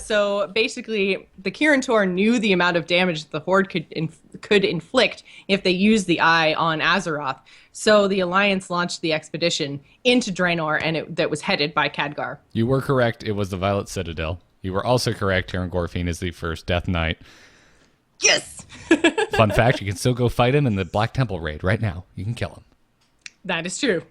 Speaker 2: So basically, the Kirin Tor knew the amount of damage the Horde could inflict if they used the Eye on Azeroth. So the Alliance launched the expedition into Draenor, and that was headed by Khadgar.
Speaker 1: You were correct. It was the Violet Citadel. You were also correct. Terran Gorefiend is the first Death Knight.
Speaker 2: Yes!
Speaker 1: Fun fact, you can still go fight him in the Black Temple raid right now. You can kill him.
Speaker 2: That is true.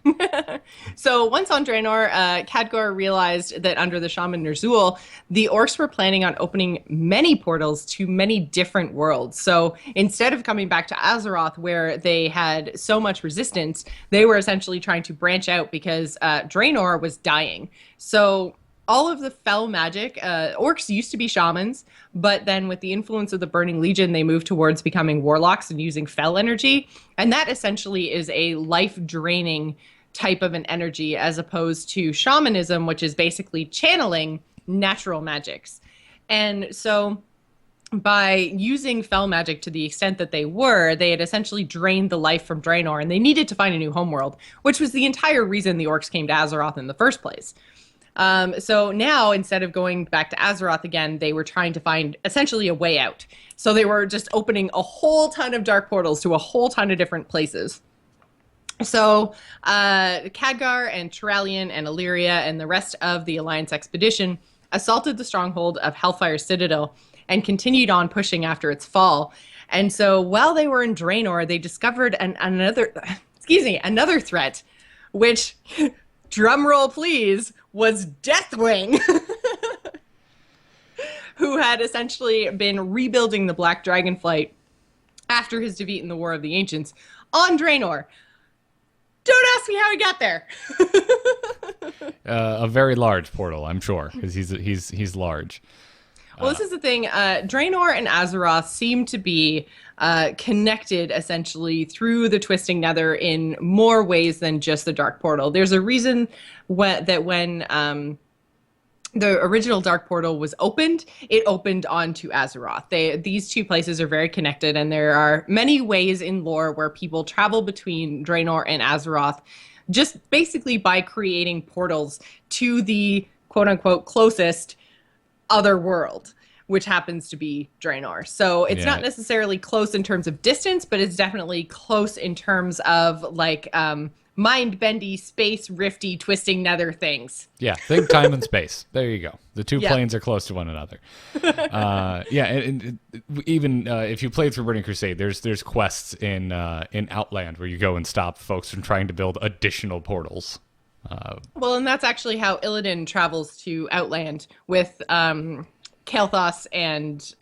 Speaker 2: So once on Draenor, Khadgar realized that under the Shaman Ner'zhul, the orcs were planning on opening many portals to many different worlds. So instead of coming back to Azeroth, where they had so much resistance, they were essentially trying to branch out because Draenor was dying. So all of the fel magic, orcs used to be shamans, but then with the influence of the Burning Legion, they moved towards becoming warlocks and using fel energy. And that essentially is a life-draining type of an energy, as opposed to shamanism, which is basically channeling natural magics. And so by using fel magic to the extent that they had essentially drained the life from Draenor, and they needed to find a new homeworld, which was the entire reason the orcs came to Azeroth in the first place. So now, instead of going back to Azeroth again, they were trying to find essentially a way out. So they were just opening a whole ton of dark portals to a whole ton of different places. So Khadgar and Turalyon and Illyria and the rest of the Alliance expedition assaulted the stronghold of Hellfire Citadel and continued on pushing after its fall. And so while they were in Draenor, they discovered another threat, which, drumroll please, was Deathwing, who had essentially been rebuilding the Black Dragonflight after his defeat in the War of the Ancients on Draenor. Don't ask me how he got there.
Speaker 1: A very large portal, I'm sure, because he's large.
Speaker 2: Well, this is the thing. Draenor and Azeroth seem to be connected essentially through the Twisting Nether in more ways than just the Dark Portal. There's a reason when the original Dark Portal was opened, it opened onto Azeroth. These two places are very connected, and there are many ways in lore where people travel between Draenor and Azeroth just basically by creating portals to the quote-unquote closest other world, which happens to be Draenor. So it's not necessarily close in terms of distance, but it's definitely close in terms of like mind-bendy, space rifty, twisting nether things.
Speaker 1: Yeah, think time and space. There you go. The two planes are close to one another. And even if you play through Burning Crusade, there's quests in Outland where you go and stop folks from trying to build additional portals.
Speaker 2: Well, and that's actually how Illidan travels to Outland with Kael'thas and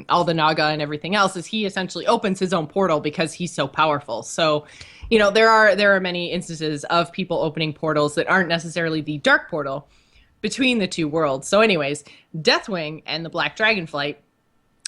Speaker 2: all the Naga and everything else, is he essentially opens his own portal because he's so powerful. So, you know, there are many instances of people opening portals that aren't necessarily the Dark Portal between the two worlds. So anyways, Deathwing and the Black Dragonflight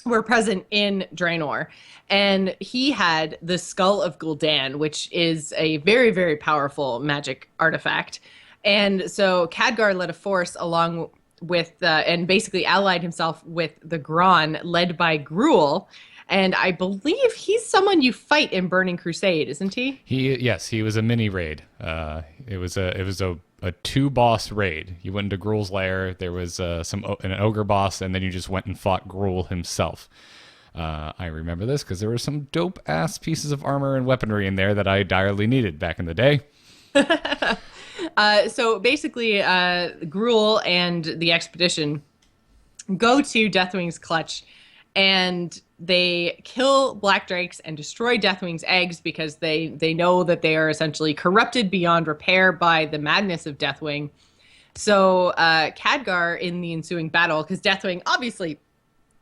Speaker 2: were present in Draenor, and he had the Skull of Gul'dan, which is a very, very powerful magic artifact. And so Khadgar led a force along with, and basically allied himself with the Graan, led by Gruul. And I believe he's someone you fight in Burning Crusade, isn't he?
Speaker 1: Yes, he was a mini raid. It was a 2-boss raid. You went into Gruul's lair. There was an ogre boss, and then you just went and fought Gruul himself. I remember this because there were some dope ass pieces of armor and weaponry in there that I direly needed back in the day.
Speaker 2: So basically, Gruul and the expedition go to Deathwing's clutch, and they kill Black Drakes and destroy Deathwing's eggs because they know that they are essentially corrupted beyond repair by the madness of Deathwing. So Khadgar, in the ensuing battle, because Deathwing, obviously,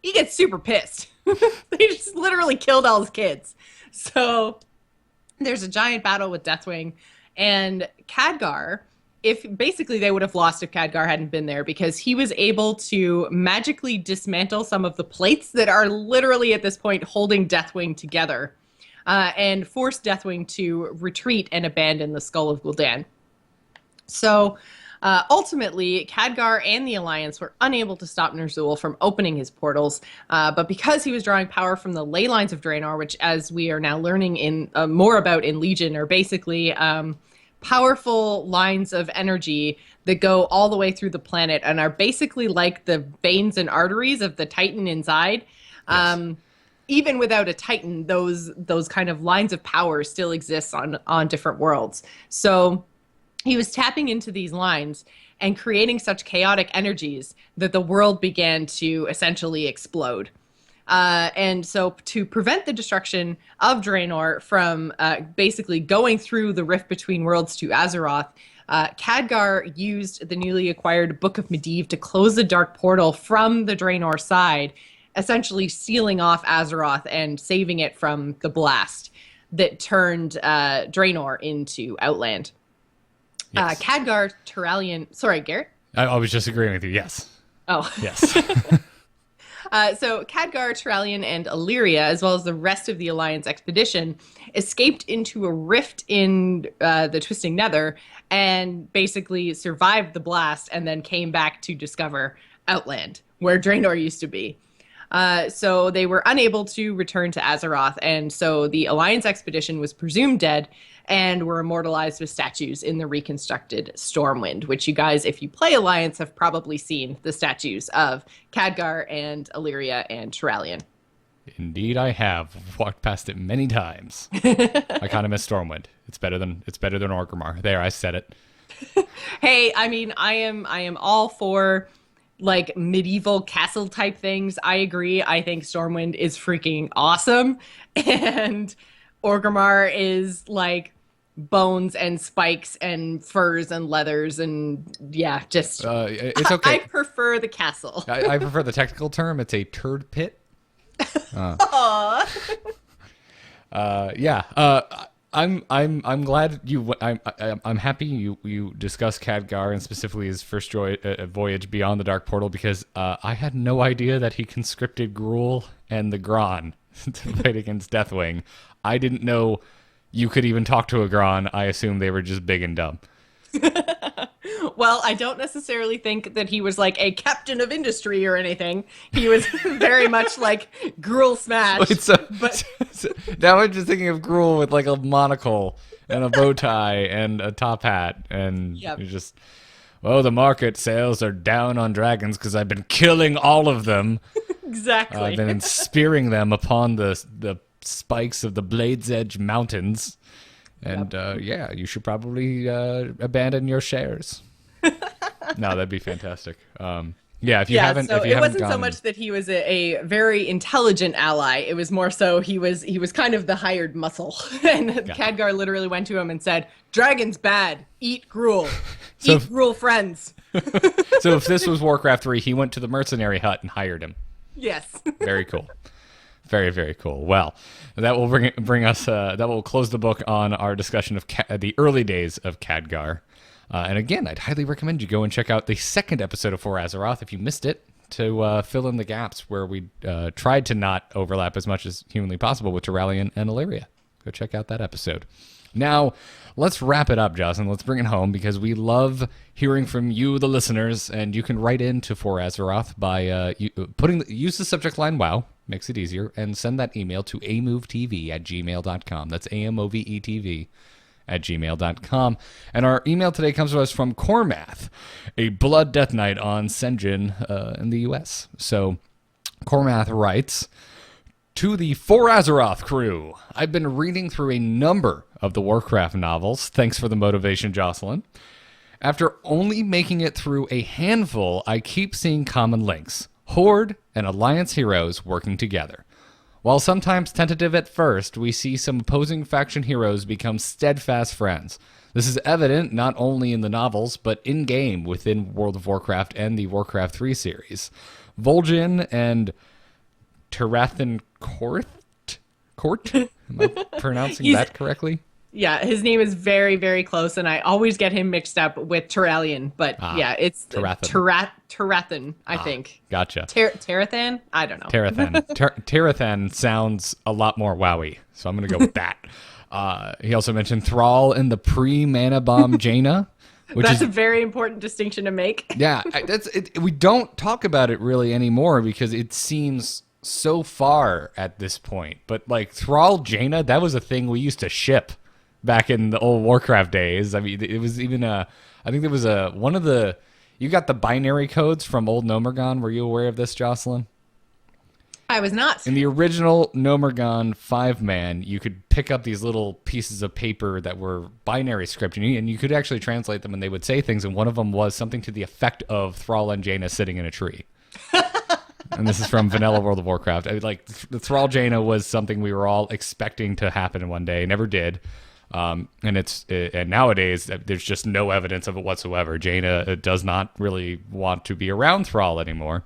Speaker 2: he gets super pissed. They just literally killed all his kids. So there's a giant battle with Deathwing, and Khadgar, if basically they would have lost if Khadgar hadn't been there, because he was able to magically dismantle some of the plates that are literally at this point holding Deathwing together, and force Deathwing to retreat and abandon the Skull of Gul'dan. So ultimately, Khadgar and the Alliance were unable to stop Ner'zhul from opening his portals, but because he was drawing power from the ley lines of Draenor, which, as we are now learning in more about in Legion, are basically powerful lines of energy that go all the way through the planet and are basically like the veins and arteries of the Titan inside. Yes. Even without a Titan, those kind of lines of power still exist on different worlds. So he was tapping into these lines and creating such chaotic energies that the world began to essentially explode. And so to prevent the destruction of Draenor from basically going through the rift between worlds to Azeroth, Khadgar used the newly acquired Book of Medivh to close the dark portal from the Draenor side, essentially sealing off Azeroth and saving it from the blast that turned Draenor into Outland. Yes. Khadgar, Turalyon... Sorry, Garrett?
Speaker 1: I was just agreeing with you, yes.
Speaker 2: Oh.
Speaker 1: Yes.
Speaker 2: So Khadgar, Turalyon, and Illyria, as well as the rest of the Alliance expedition, escaped into a rift in the Twisting Nether and basically survived the blast and then came back to discover Outland, where Draenor used to be. So they were unable to return to Azeroth, and so the Alliance expedition was presumed dead and were immortalized with statues in the reconstructed Stormwind, which you guys, if you play Alliance, have probably seen the statues of Khadgar and Illyria and Turalyon.
Speaker 1: Indeed, I have walked past it many times. I kind of miss Stormwind. It's better than Orgrimmar. There, I said it.
Speaker 2: Hey, I mean, I am all for like medieval castle type things. I agree. I think Stormwind is freaking awesome, and Orgrimmar is like bones and spikes and furs and leathers and yeah, just
Speaker 1: it's okay.
Speaker 2: I prefer the castle.
Speaker 1: I prefer the technical term. It's a turd pit. I'm glad you. I'm happy you discussed Khadgar and specifically his first voyage beyond the Dark Portal, because I had no idea that he conscripted Gruul and the Gron to fight against Deathwing. I didn't know you could even talk to a Gron. I assumed they were just big and dumb.
Speaker 2: Well, I don't necessarily think that he was like a captain of industry or anything. He was very much like Gruul smash.
Speaker 1: But now I'm just thinking of Gruul with like a monocle and a bow tie and a top hat, and you're just, the market sales are down on dragons because I've been killing all of them.
Speaker 2: Exactly.
Speaker 1: I've been spearing them upon the spikes of the Blade's Edge Mountains. And you should probably abandon your shares. No, that'd be fantastic. If you haven't,
Speaker 2: so it wasn't so much that he was a very intelligent ally. It was more so he was kind of the hired muscle. And Khadgar literally went to him and said, "Dragon's bad. Eat Gruul. Eat Gruul friends."
Speaker 1: So if this was Warcraft 3, he went to the mercenary hut and hired him.
Speaker 2: Yes.
Speaker 1: Very cool. Very, very cool. Well, that will bring us. That will close the book on our discussion of the early days of Khadgar. And again, I'd highly recommend you go and check out the second episode of For Azeroth if you missed it, to fill in the gaps where we tried to not overlap as much as humanly possible with Turalyon and Illyria. Go check out that episode. Now, let's wrap it up, Jocelyn. Let's bring it home, because we love hearing from you, the listeners, and you can write in to For Azeroth by use the subject line WoW. Makes it easier, and send that email to amovetv@gmail.com. That's amovetv@gmail.com. And our email today comes to us from Cormath, a Blood Death Knight on Senjin in the U.S. So Cormath writes, "To the For Azeroth crew, I've been reading through a number of the Warcraft novels. Thanks for the motivation, Jocelyn. After only making it through a handful, I keep seeing common links. Horde and Alliance heroes working together. While sometimes tentative at first, we see some opposing faction heroes become steadfast friends. This is evident not only in the novels, but in-game within World of Warcraft and the Warcraft 3 series. Vol'jin and Tarathan Court? Am I pronouncing that correctly?
Speaker 2: Yeah, his name is very, very close, and I always get him mixed up with Turalyon. But it's Tarathan, I think.
Speaker 1: Gotcha.
Speaker 2: Tarathan? I don't know.
Speaker 1: Tarathan sounds a lot more wowy, so I'm going to go with that. He also mentioned Thrall and the pre-mana bomb Jaina.
Speaker 2: That's a very important distinction to make.
Speaker 1: Yeah, we don't talk about it really anymore because it seems so far at this point. But like Thrall Jaina, that was a thing we used to ship back in the old Warcraft days. I mean, it was even I think there was one of the, you got the binary codes from old Nomergon. Were you aware of this, Jocelyn?
Speaker 2: I was not.
Speaker 1: In the original Nomergon 5-man, you could pick up these little pieces of paper that were binary script, and you could actually translate them, and they would say things, and one of them was something to the effect of Thrall and Jaina sitting in a tree. And this is from Vanilla World of Warcraft. The Thrall Jaina was something we were all expecting to happen one day. Never did. And nowadays there's just no evidence of it whatsoever. Jaina does not really want to be around Thrall anymore.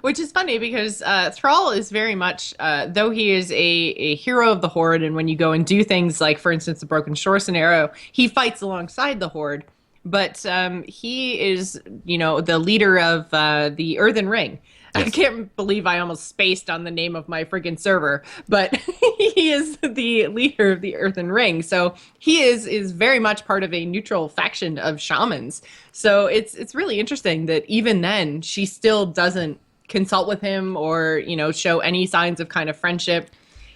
Speaker 2: Which is funny because Thrall is very much, though he is a hero of the Horde, and when you go and do things like, for instance, the Broken Shore scenario, he fights alongside the Horde. But he is, the leader of the Earthen Ring. Yes. I can't believe I almost spaced on the name of my friggin' server, but he is the leader of the Earthen Ring. So he is very much part of a neutral faction of shamans. So it's really interesting that even then she still doesn't consult with him or, show any signs of kind of friendship.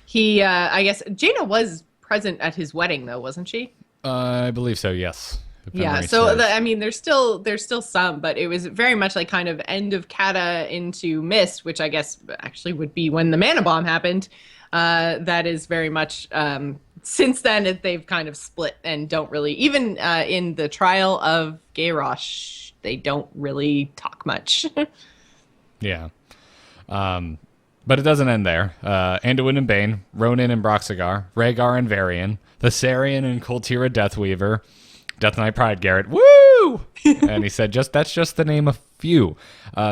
Speaker 2: He, I guess, Jaina was present at his wedding, though, wasn't she?
Speaker 1: I believe so, yes. If
Speaker 2: Yeah,
Speaker 1: memory
Speaker 2: so
Speaker 1: serves.
Speaker 2: I mean, there's still some, but it was very much like kind of end of Kata into Mist, which I guess actually would be when the mana bomb happened. That is very much since then they've kind of split and don't really even in the trial of Garrosh, they don't really talk much.
Speaker 1: Yeah. But it doesn't end there. Anduin and Bane, Ronin and Broxagar, Rhaegar and Varian, Thessarian and Kultira Deathweaver, Death Knight Pride Garrett, woo! And he said, that's just the name of few.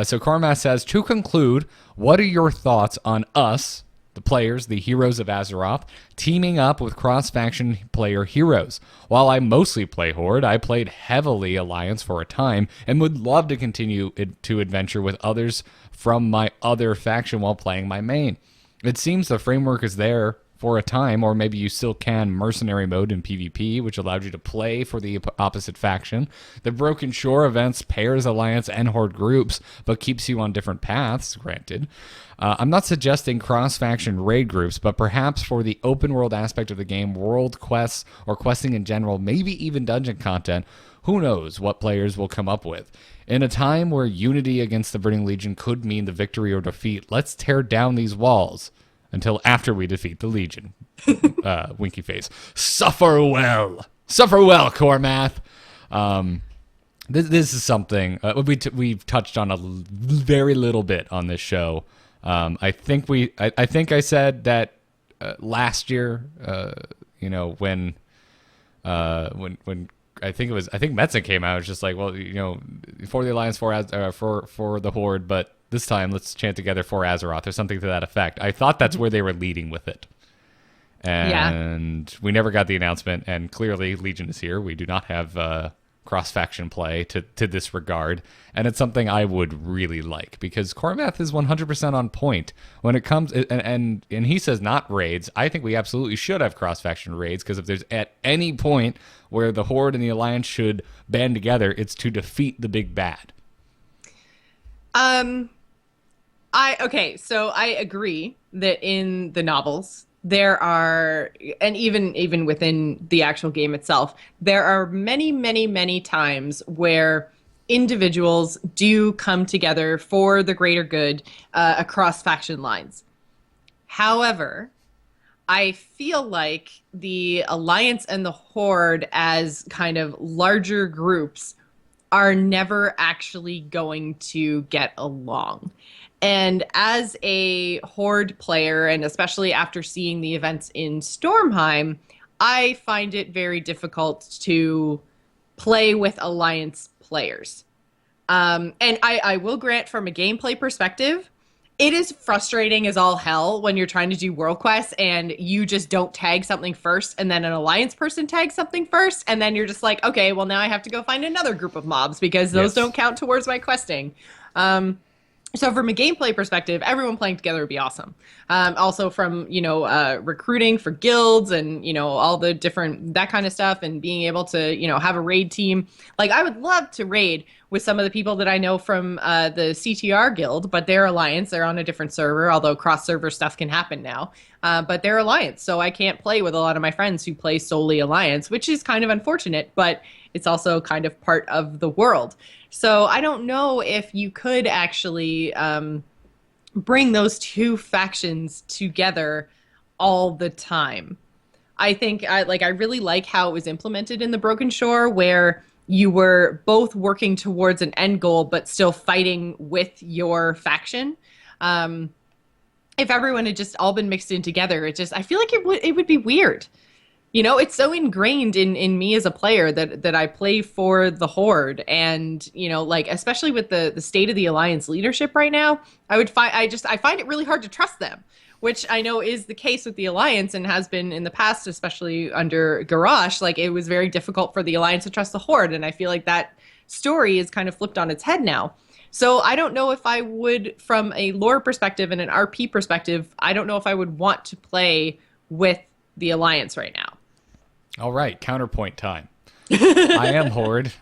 Speaker 1: So Cormac says, to conclude, what are your thoughts on us, the players, the heroes of Azeroth, teaming up with cross-faction player heroes? While I mostly play Horde, I played heavily Alliance for a time and would love to continue to adventure with others from my other faction while playing my main. It seems the framework is there for a time, or maybe you still can mercenary mode in PvP, which allowed you to play for the opposite faction. The Broken Shore events pairs Alliance and Horde groups, but keeps you on different paths, granted. I'm not suggesting cross-faction raid groups, but perhaps for the open-world aspect of the game, world quests, or questing in general, maybe even dungeon content, who knows what players will come up with. In a time where unity against the Burning Legion could mean the victory or defeat, let's tear down these walls until after we defeat the Legion. Winky face. Suffer well, Cormac. This is something we've touched on a very little bit on this show. I think I said that last year. When I think Metzen came out. It was just like, well, for the Alliance, for the Horde, but this time let's chant together for Azeroth or something to that effect. I thought that's where they were leading with it. And we never got the announcement, and clearly Legion is here. We do not have cross-faction play to this regard, and it's something I would really like, because Cormac is 100% on point when it comes, and he says not raids. I think we absolutely should have cross-faction raids, because if there's at any point where the Horde and the Alliance should band together, it's to defeat the big bad.
Speaker 2: So I agree that in the novels there are, and even within the actual game itself, there are many, many, many times where individuals do come together for the greater good across faction lines. However, I feel like the Alliance and the Horde as kind of larger groups are never actually going to get along. And as a Horde player, and especially after seeing the events in Stormheim, I find it very difficult to play with Alliance players. And I will grant, from a gameplay perspective, it is frustrating as all hell when you're trying to do world quests and you just don't tag something first, and then an Alliance person tags something first, and then you're just like, okay, well now I have to go find another group of mobs because those don't count towards my questing. So from a gameplay perspective, everyone playing together would be awesome. Also from, recruiting for guilds and, all the different, that kind of stuff, and being able to, have a raid team. Like, I would love to raid with some of the people that I know from the CTR guild, but they're Alliance. They're on a different server, although cross-server stuff can happen now. But they're Alliance, so I can't play with a lot of my friends who play solely Alliance, which is kind of unfortunate, but it's also kind of part of the world. So I don't know if you could actually bring those two factions together all the time. I think I really like how it was implemented in the Broken Shore, where you were both working towards an end goal but still fighting with your faction. If everyone had just all been mixed in together, I feel like it would be weird. It's so ingrained in me as a player that I play for the Horde, and especially with the state of the Alliance leadership right now, I find it really hard to trust them, which I know is the case with the Alliance and has been in the past, especially under Garrosh. Like, it was very difficult for the Alliance to trust the Horde, and I feel like that story is kind of flipped on its head now. So I don't know if I would, from a lore perspective and an RP perspective, I don't know if I would want to play with the Alliance right now.
Speaker 1: All right, counterpoint time. I am Horde.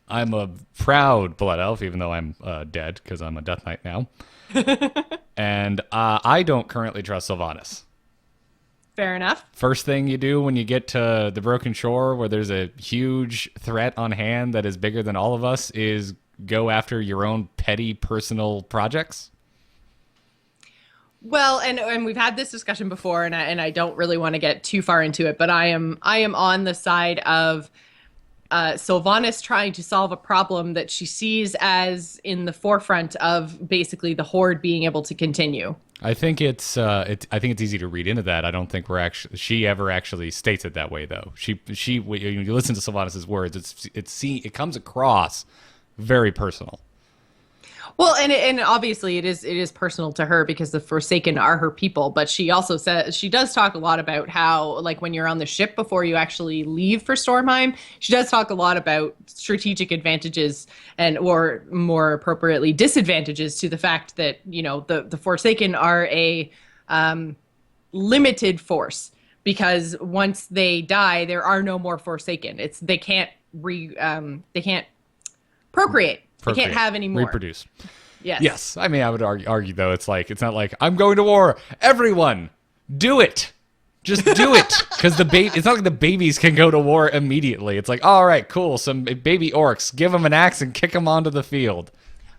Speaker 1: I'm a proud blood elf, even though I'm dead because I'm a Death Knight now. And I don't currently trust Sylvanas.
Speaker 2: Fair enough.
Speaker 1: First thing you do when you get to the Broken Shore, where there's a huge threat on hand that is bigger than all of us, is go after your own petty personal projects.
Speaker 2: Well, and we've had this discussion before, and I don't really want to get too far into it, but I am on the side of Sylvanas trying to solve a problem that she sees as in the forefront of basically the Horde being able to continue.
Speaker 1: I think I think it's easy to read into that. I don't think she ever actually states it that way, though. When you listen to Sylvanas' words, it comes across very personal.
Speaker 2: Well, and obviously it is personal to her because the Forsaken are her people, but she also says she does talk a lot about how, like, when you're on the ship before you actually leave for Stormheim, she does talk a lot about strategic advantages or more appropriately disadvantages to the fact that, you know, the Forsaken are a limited force, because once they die there are no more Forsaken. They can't procreate. They can't have any more.
Speaker 1: Reproduce.
Speaker 2: Yes.
Speaker 1: Yes. I mean, I would argue though, it's not like I'm going to war. Everyone, do it. Just do it. Because it's not like the babies can go to war immediately. It's like, all right, cool. Some baby orcs, give them an axe and kick them onto the field.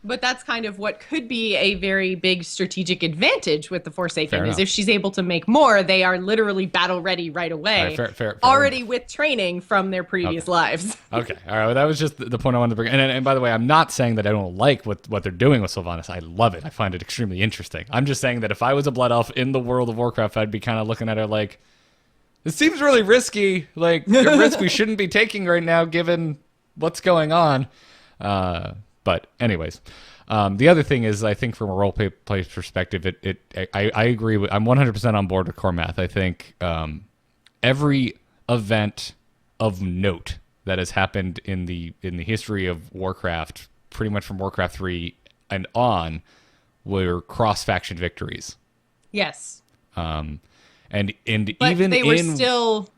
Speaker 2: But that's kind of what could be a very big strategic advantage with the Forsaken, is if she's able to make more, they are literally battle ready right away,
Speaker 1: fair
Speaker 2: already
Speaker 1: enough.
Speaker 2: With training from their previous lives.
Speaker 1: Okay, all right. Well, that was just the point I wanted to bring. And by the way, I'm not saying that I don't like what they're doing with Sylvanas. I love it. I find it extremely interesting. I'm just saying that if I was a blood elf in the World of Warcraft, I'd be kind of looking at her like, it seems really risky. Like, a risk we shouldn't be taking right now, given what's going on. But anyways. The other thing is, I think from a role play perspective, I agree with. I'm 100% on board with Cormath. I think every event of note that has happened in the history of Warcraft, pretty much from Warcraft 3 and on, were cross faction victories.
Speaker 2: Yes.
Speaker 1: And
Speaker 2: but
Speaker 1: even
Speaker 2: they were still,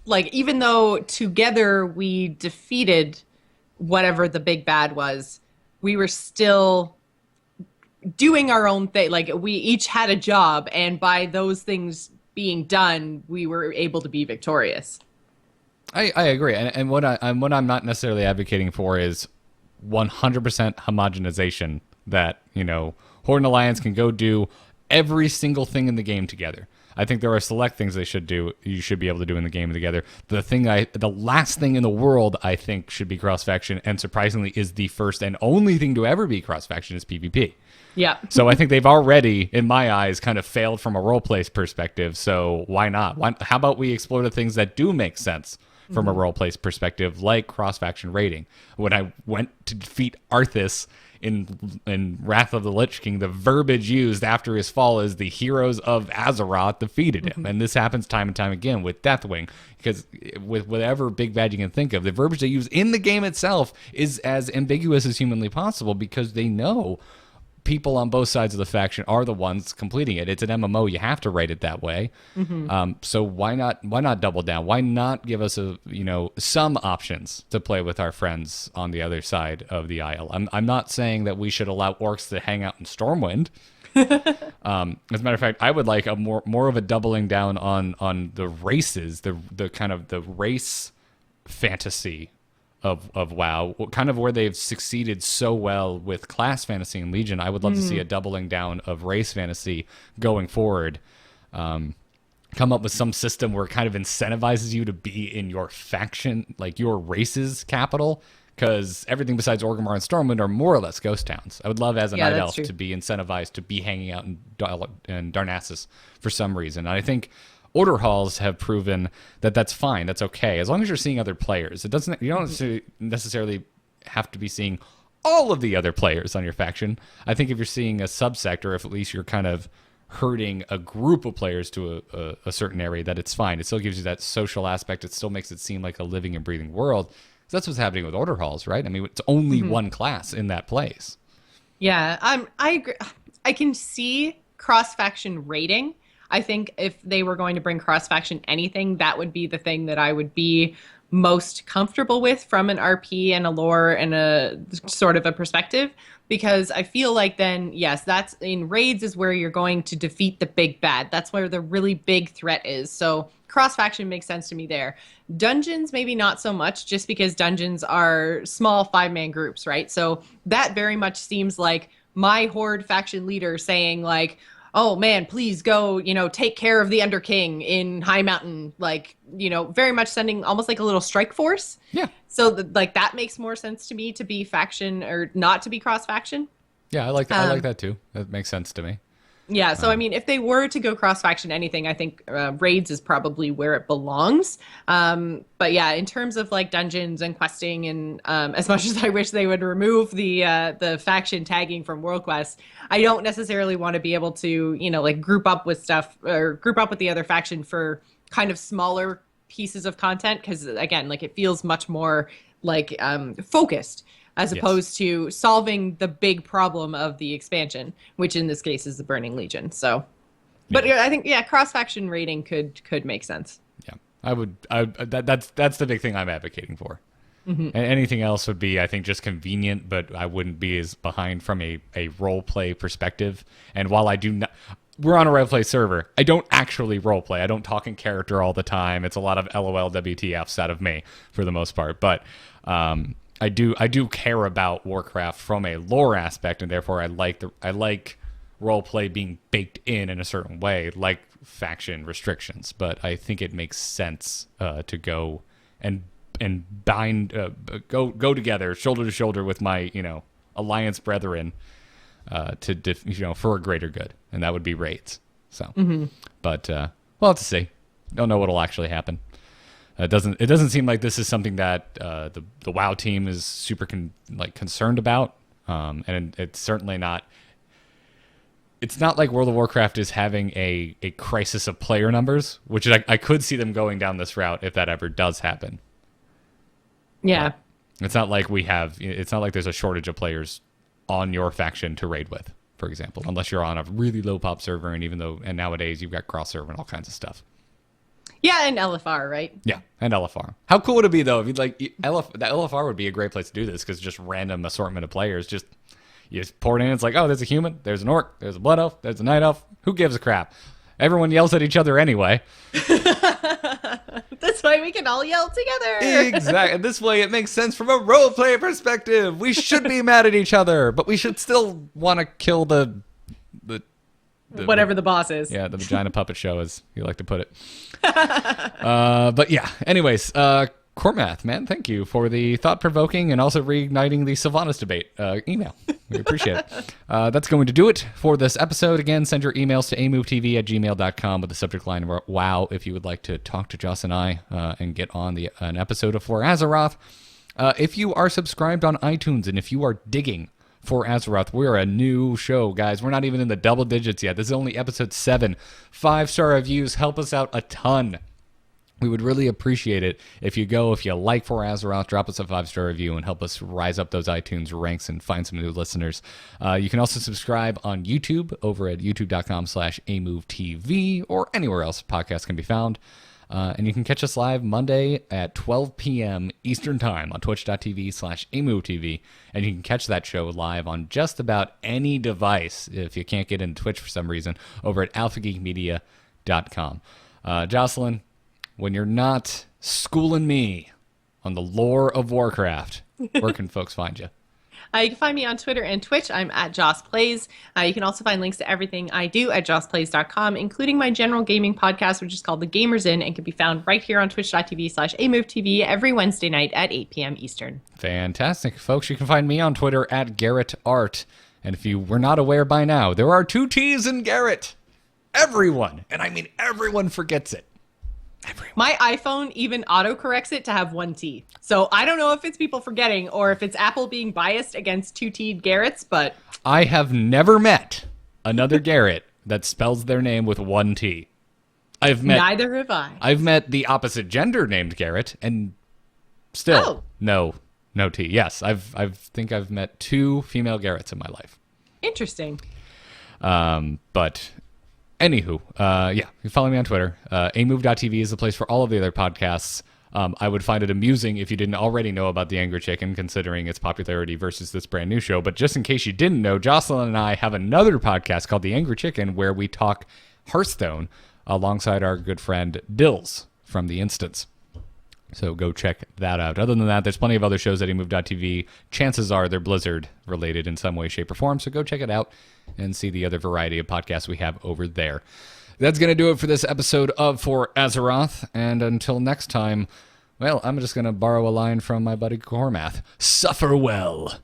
Speaker 2: like, even though together we defeated whatever the big bad was, we were still doing our own thing. Like, we each had a job, and by those things being done, we were able to be victorious.
Speaker 1: I agree, and what I'm not necessarily advocating for is 100% homogenization. That, you know, Horde and Alliance can go do every single thing in the game together. I think there are select things they should do. You should be able to do in the game together. The last thing in the world I think should be cross faction, and surprisingly is the first and only thing to ever be cross faction, is PvP.
Speaker 2: Yeah.
Speaker 1: So I think they've already, in my eyes, kind of failed from a role play perspective. So why not? How about we explore the things that do make sense from a role play perspective, like cross faction raiding? When I went to defeat Arthas in Wrath of the Lich King, the verbiage used after his fall is the heroes of Azeroth defeated him. And this happens time and time again with Deathwing, because with whatever big bad you can think of, the verbiage they use in the game itself is as ambiguous as humanly possible, because they know people on both sides of the faction are the ones completing it. It's an MMO. You have to write it that way. So why not double down? Why not give us some options to play with our friends on the other side of the aisle? I'm not saying that we should allow orcs to hang out in Stormwind. As a matter of fact, I would like a more of a doubling down on the races, the kind of the race fantasy of WoW, kind of where they've succeeded so well with class fantasy and Legion. I would love to see a doubling down of race fantasy going forward. Come up with some system where it kind of incentivizes you to be in your faction, like your race's capital, because everything besides Orgrimmar and Stormwind are more or less ghost towns. I would love, as a night elf, to be incentivized to be hanging out in Darnassus for some reason. And I think Order halls have proven that that's fine. That's okay, as long as you're seeing other players. You don't necessarily have to be seeing all of the other players on your faction. I think if you're seeing a subsector, if at least you're kind of herding a group of players to a certain area, that it's fine. It still gives you that social aspect. It still makes it seem like a living and breathing world. So that's what's happening with Order halls, right? I mean, it's only one class in that place.
Speaker 2: Yeah, I agree. I can see cross-faction raiding. I think if they were going to bring cross-faction anything, that would be the thing that I would be most comfortable with from an RP and a lore and a sort of a perspective. Because I feel like then, yes, that's in raids is where you're going to defeat the big bad. That's where the really big threat is. So cross-faction makes sense to me there. Dungeons, maybe not so much, just because dungeons are small 5-man groups, right? So that very much seems like my Horde faction leader saying like, oh man, please go, take care of the Underking in High Mountain. Like, very much sending almost like a little strike force.
Speaker 1: Yeah.
Speaker 2: So that makes more sense to me to be faction or not to be cross faction.
Speaker 1: Yeah, I like that. I like that too. That makes sense to me.
Speaker 2: Yeah, so I mean, if they were to go cross-faction anything, I think raids is probably where it belongs. But yeah, in terms of like dungeons and questing, and as much as I wish they would remove the faction tagging from World Quest, I don't necessarily want to be able to like group up with stuff or group up with the other faction for kind of smaller pieces of content, because again, like it feels much more like focused, as opposed to solving the big problem of the expansion, which in this case is the Burning Legion. So, but I think, cross-faction raiding could make sense.
Speaker 1: Yeah, I would. That's the big thing I'm advocating for. Mm-hmm. And anything else would be, I think, just convenient, but I wouldn't be as behind from a role play perspective. And while I do not, we're on a role play server, I don't actually role play. I don't talk in character all the time. It's a lot of LOL WTFs out of me for the most part, but. I do care about Warcraft from a lore aspect, and therefore I like roleplay being baked in a certain way, like faction restrictions. But I think it makes sense to go and bind go together shoulder to shoulder with my alliance brethren for a greater good, and that would be raids. So, but we'll have to see. Don't know what'll actually happen. It doesn't seem like this is something that the WoW team is super concerned about, and it's certainly not. It's not like World of Warcraft is having a crisis of player numbers, which I could see them going down this route if that ever does happen.
Speaker 2: Yeah,
Speaker 1: it's not like it's not like there's a shortage of players on your faction to raid with, for example, unless you're on a really low pop server, and nowadays you've got cross server and all kinds of stuff.
Speaker 2: Yeah, and LFR, right?
Speaker 1: Yeah, and LFR. How cool would it be, though, if the LFR would be a great place to do this, because just random assortment of players, you just pour it in, it's like, oh, there's a human, there's an orc, there's a blood elf, there's a night elf. Who gives a crap? Everyone yells at each other anyway.
Speaker 2: That's why we can all yell together.
Speaker 1: Exactly. This way it makes sense from a roleplay perspective. We should be mad at each other, but we should still want to kill the
Speaker 2: whatever the boss is.
Speaker 1: Yeah, the vagina puppet show, as you like to put it. But yeah, anyways, Cormath, man, thank you for the thought-provoking and also reigniting the Sylvanas debate email. We appreciate it. That's going to do it for this episode. Again, send your emails to amovetv@gmail.com with the subject line of WoW if you would like to talk to Joss and I and get on an episode of For Azeroth. If you are subscribed on iTunes and if you are digging For Azeroth, we're a new show, guys. We're not even in the double digits yet. This is only episode 7. 5-star reviews help us out a ton. We would really appreciate it if you like For Azeroth, drop us a 5-star review and help us rise up those iTunes ranks and find some new listeners. You can also subscribe on YouTube over at youtube.com/amovetv or anywhere else podcasts can be found. And you can catch us live Monday at 12 p.m. Eastern Time on twitch.tv/amovetv. And you can catch that show live on just about any device, if you can't get into Twitch for some reason, over at alphageekmedia.com. Jocelyn, when you're not schooling me on the lore of Warcraft, where can folks find you?
Speaker 2: You can find me on Twitter and Twitch. I'm at JossPlays. You can also find links to everything I do at jossplays.com, including my general gaming podcast, which is called The Gamers In, and can be found right here on twitch.tv/amovetv every Wednesday night at 8 p.m. Eastern.
Speaker 1: Fantastic. Folks, you can find me on Twitter at GarrettArt. And if you were not aware by now, there are 2 T's in Garrett. Everyone, and I mean everyone, forgets it. Everyone.
Speaker 2: My iPhone even autocorrects it to have 1 T. So I don't know if it's people forgetting or if it's Apple being biased against 2-T'd Garretts, but
Speaker 1: I have never met another Garrett that spells their name with 1 T.
Speaker 2: Neither have I.
Speaker 1: I've met the opposite gender named Garrett, and still no T. Yes, I think I've met 2 female Garretts in my life.
Speaker 2: Interesting.
Speaker 1: But anywho, you can follow me on Twitter. amove.tv is the place for all of the other podcasts. I would find it amusing if you didn't already know about The Angry Chicken, considering its popularity versus this brand new show. But just in case you didn't know, Jocelyn and I have another podcast called The Angry Chicken where we talk Hearthstone alongside our good friend Dills from The Instance. So go check that out. Other than that, there's plenty of other shows at eMove.tv. Chances are they're Blizzard related in some way, shape, or form. So go check it out and see the other variety of podcasts we have over there. That's going to do it for this episode of For Azeroth. And until next time, well, I'm just going to borrow a line from my buddy Cormath. Suffer well.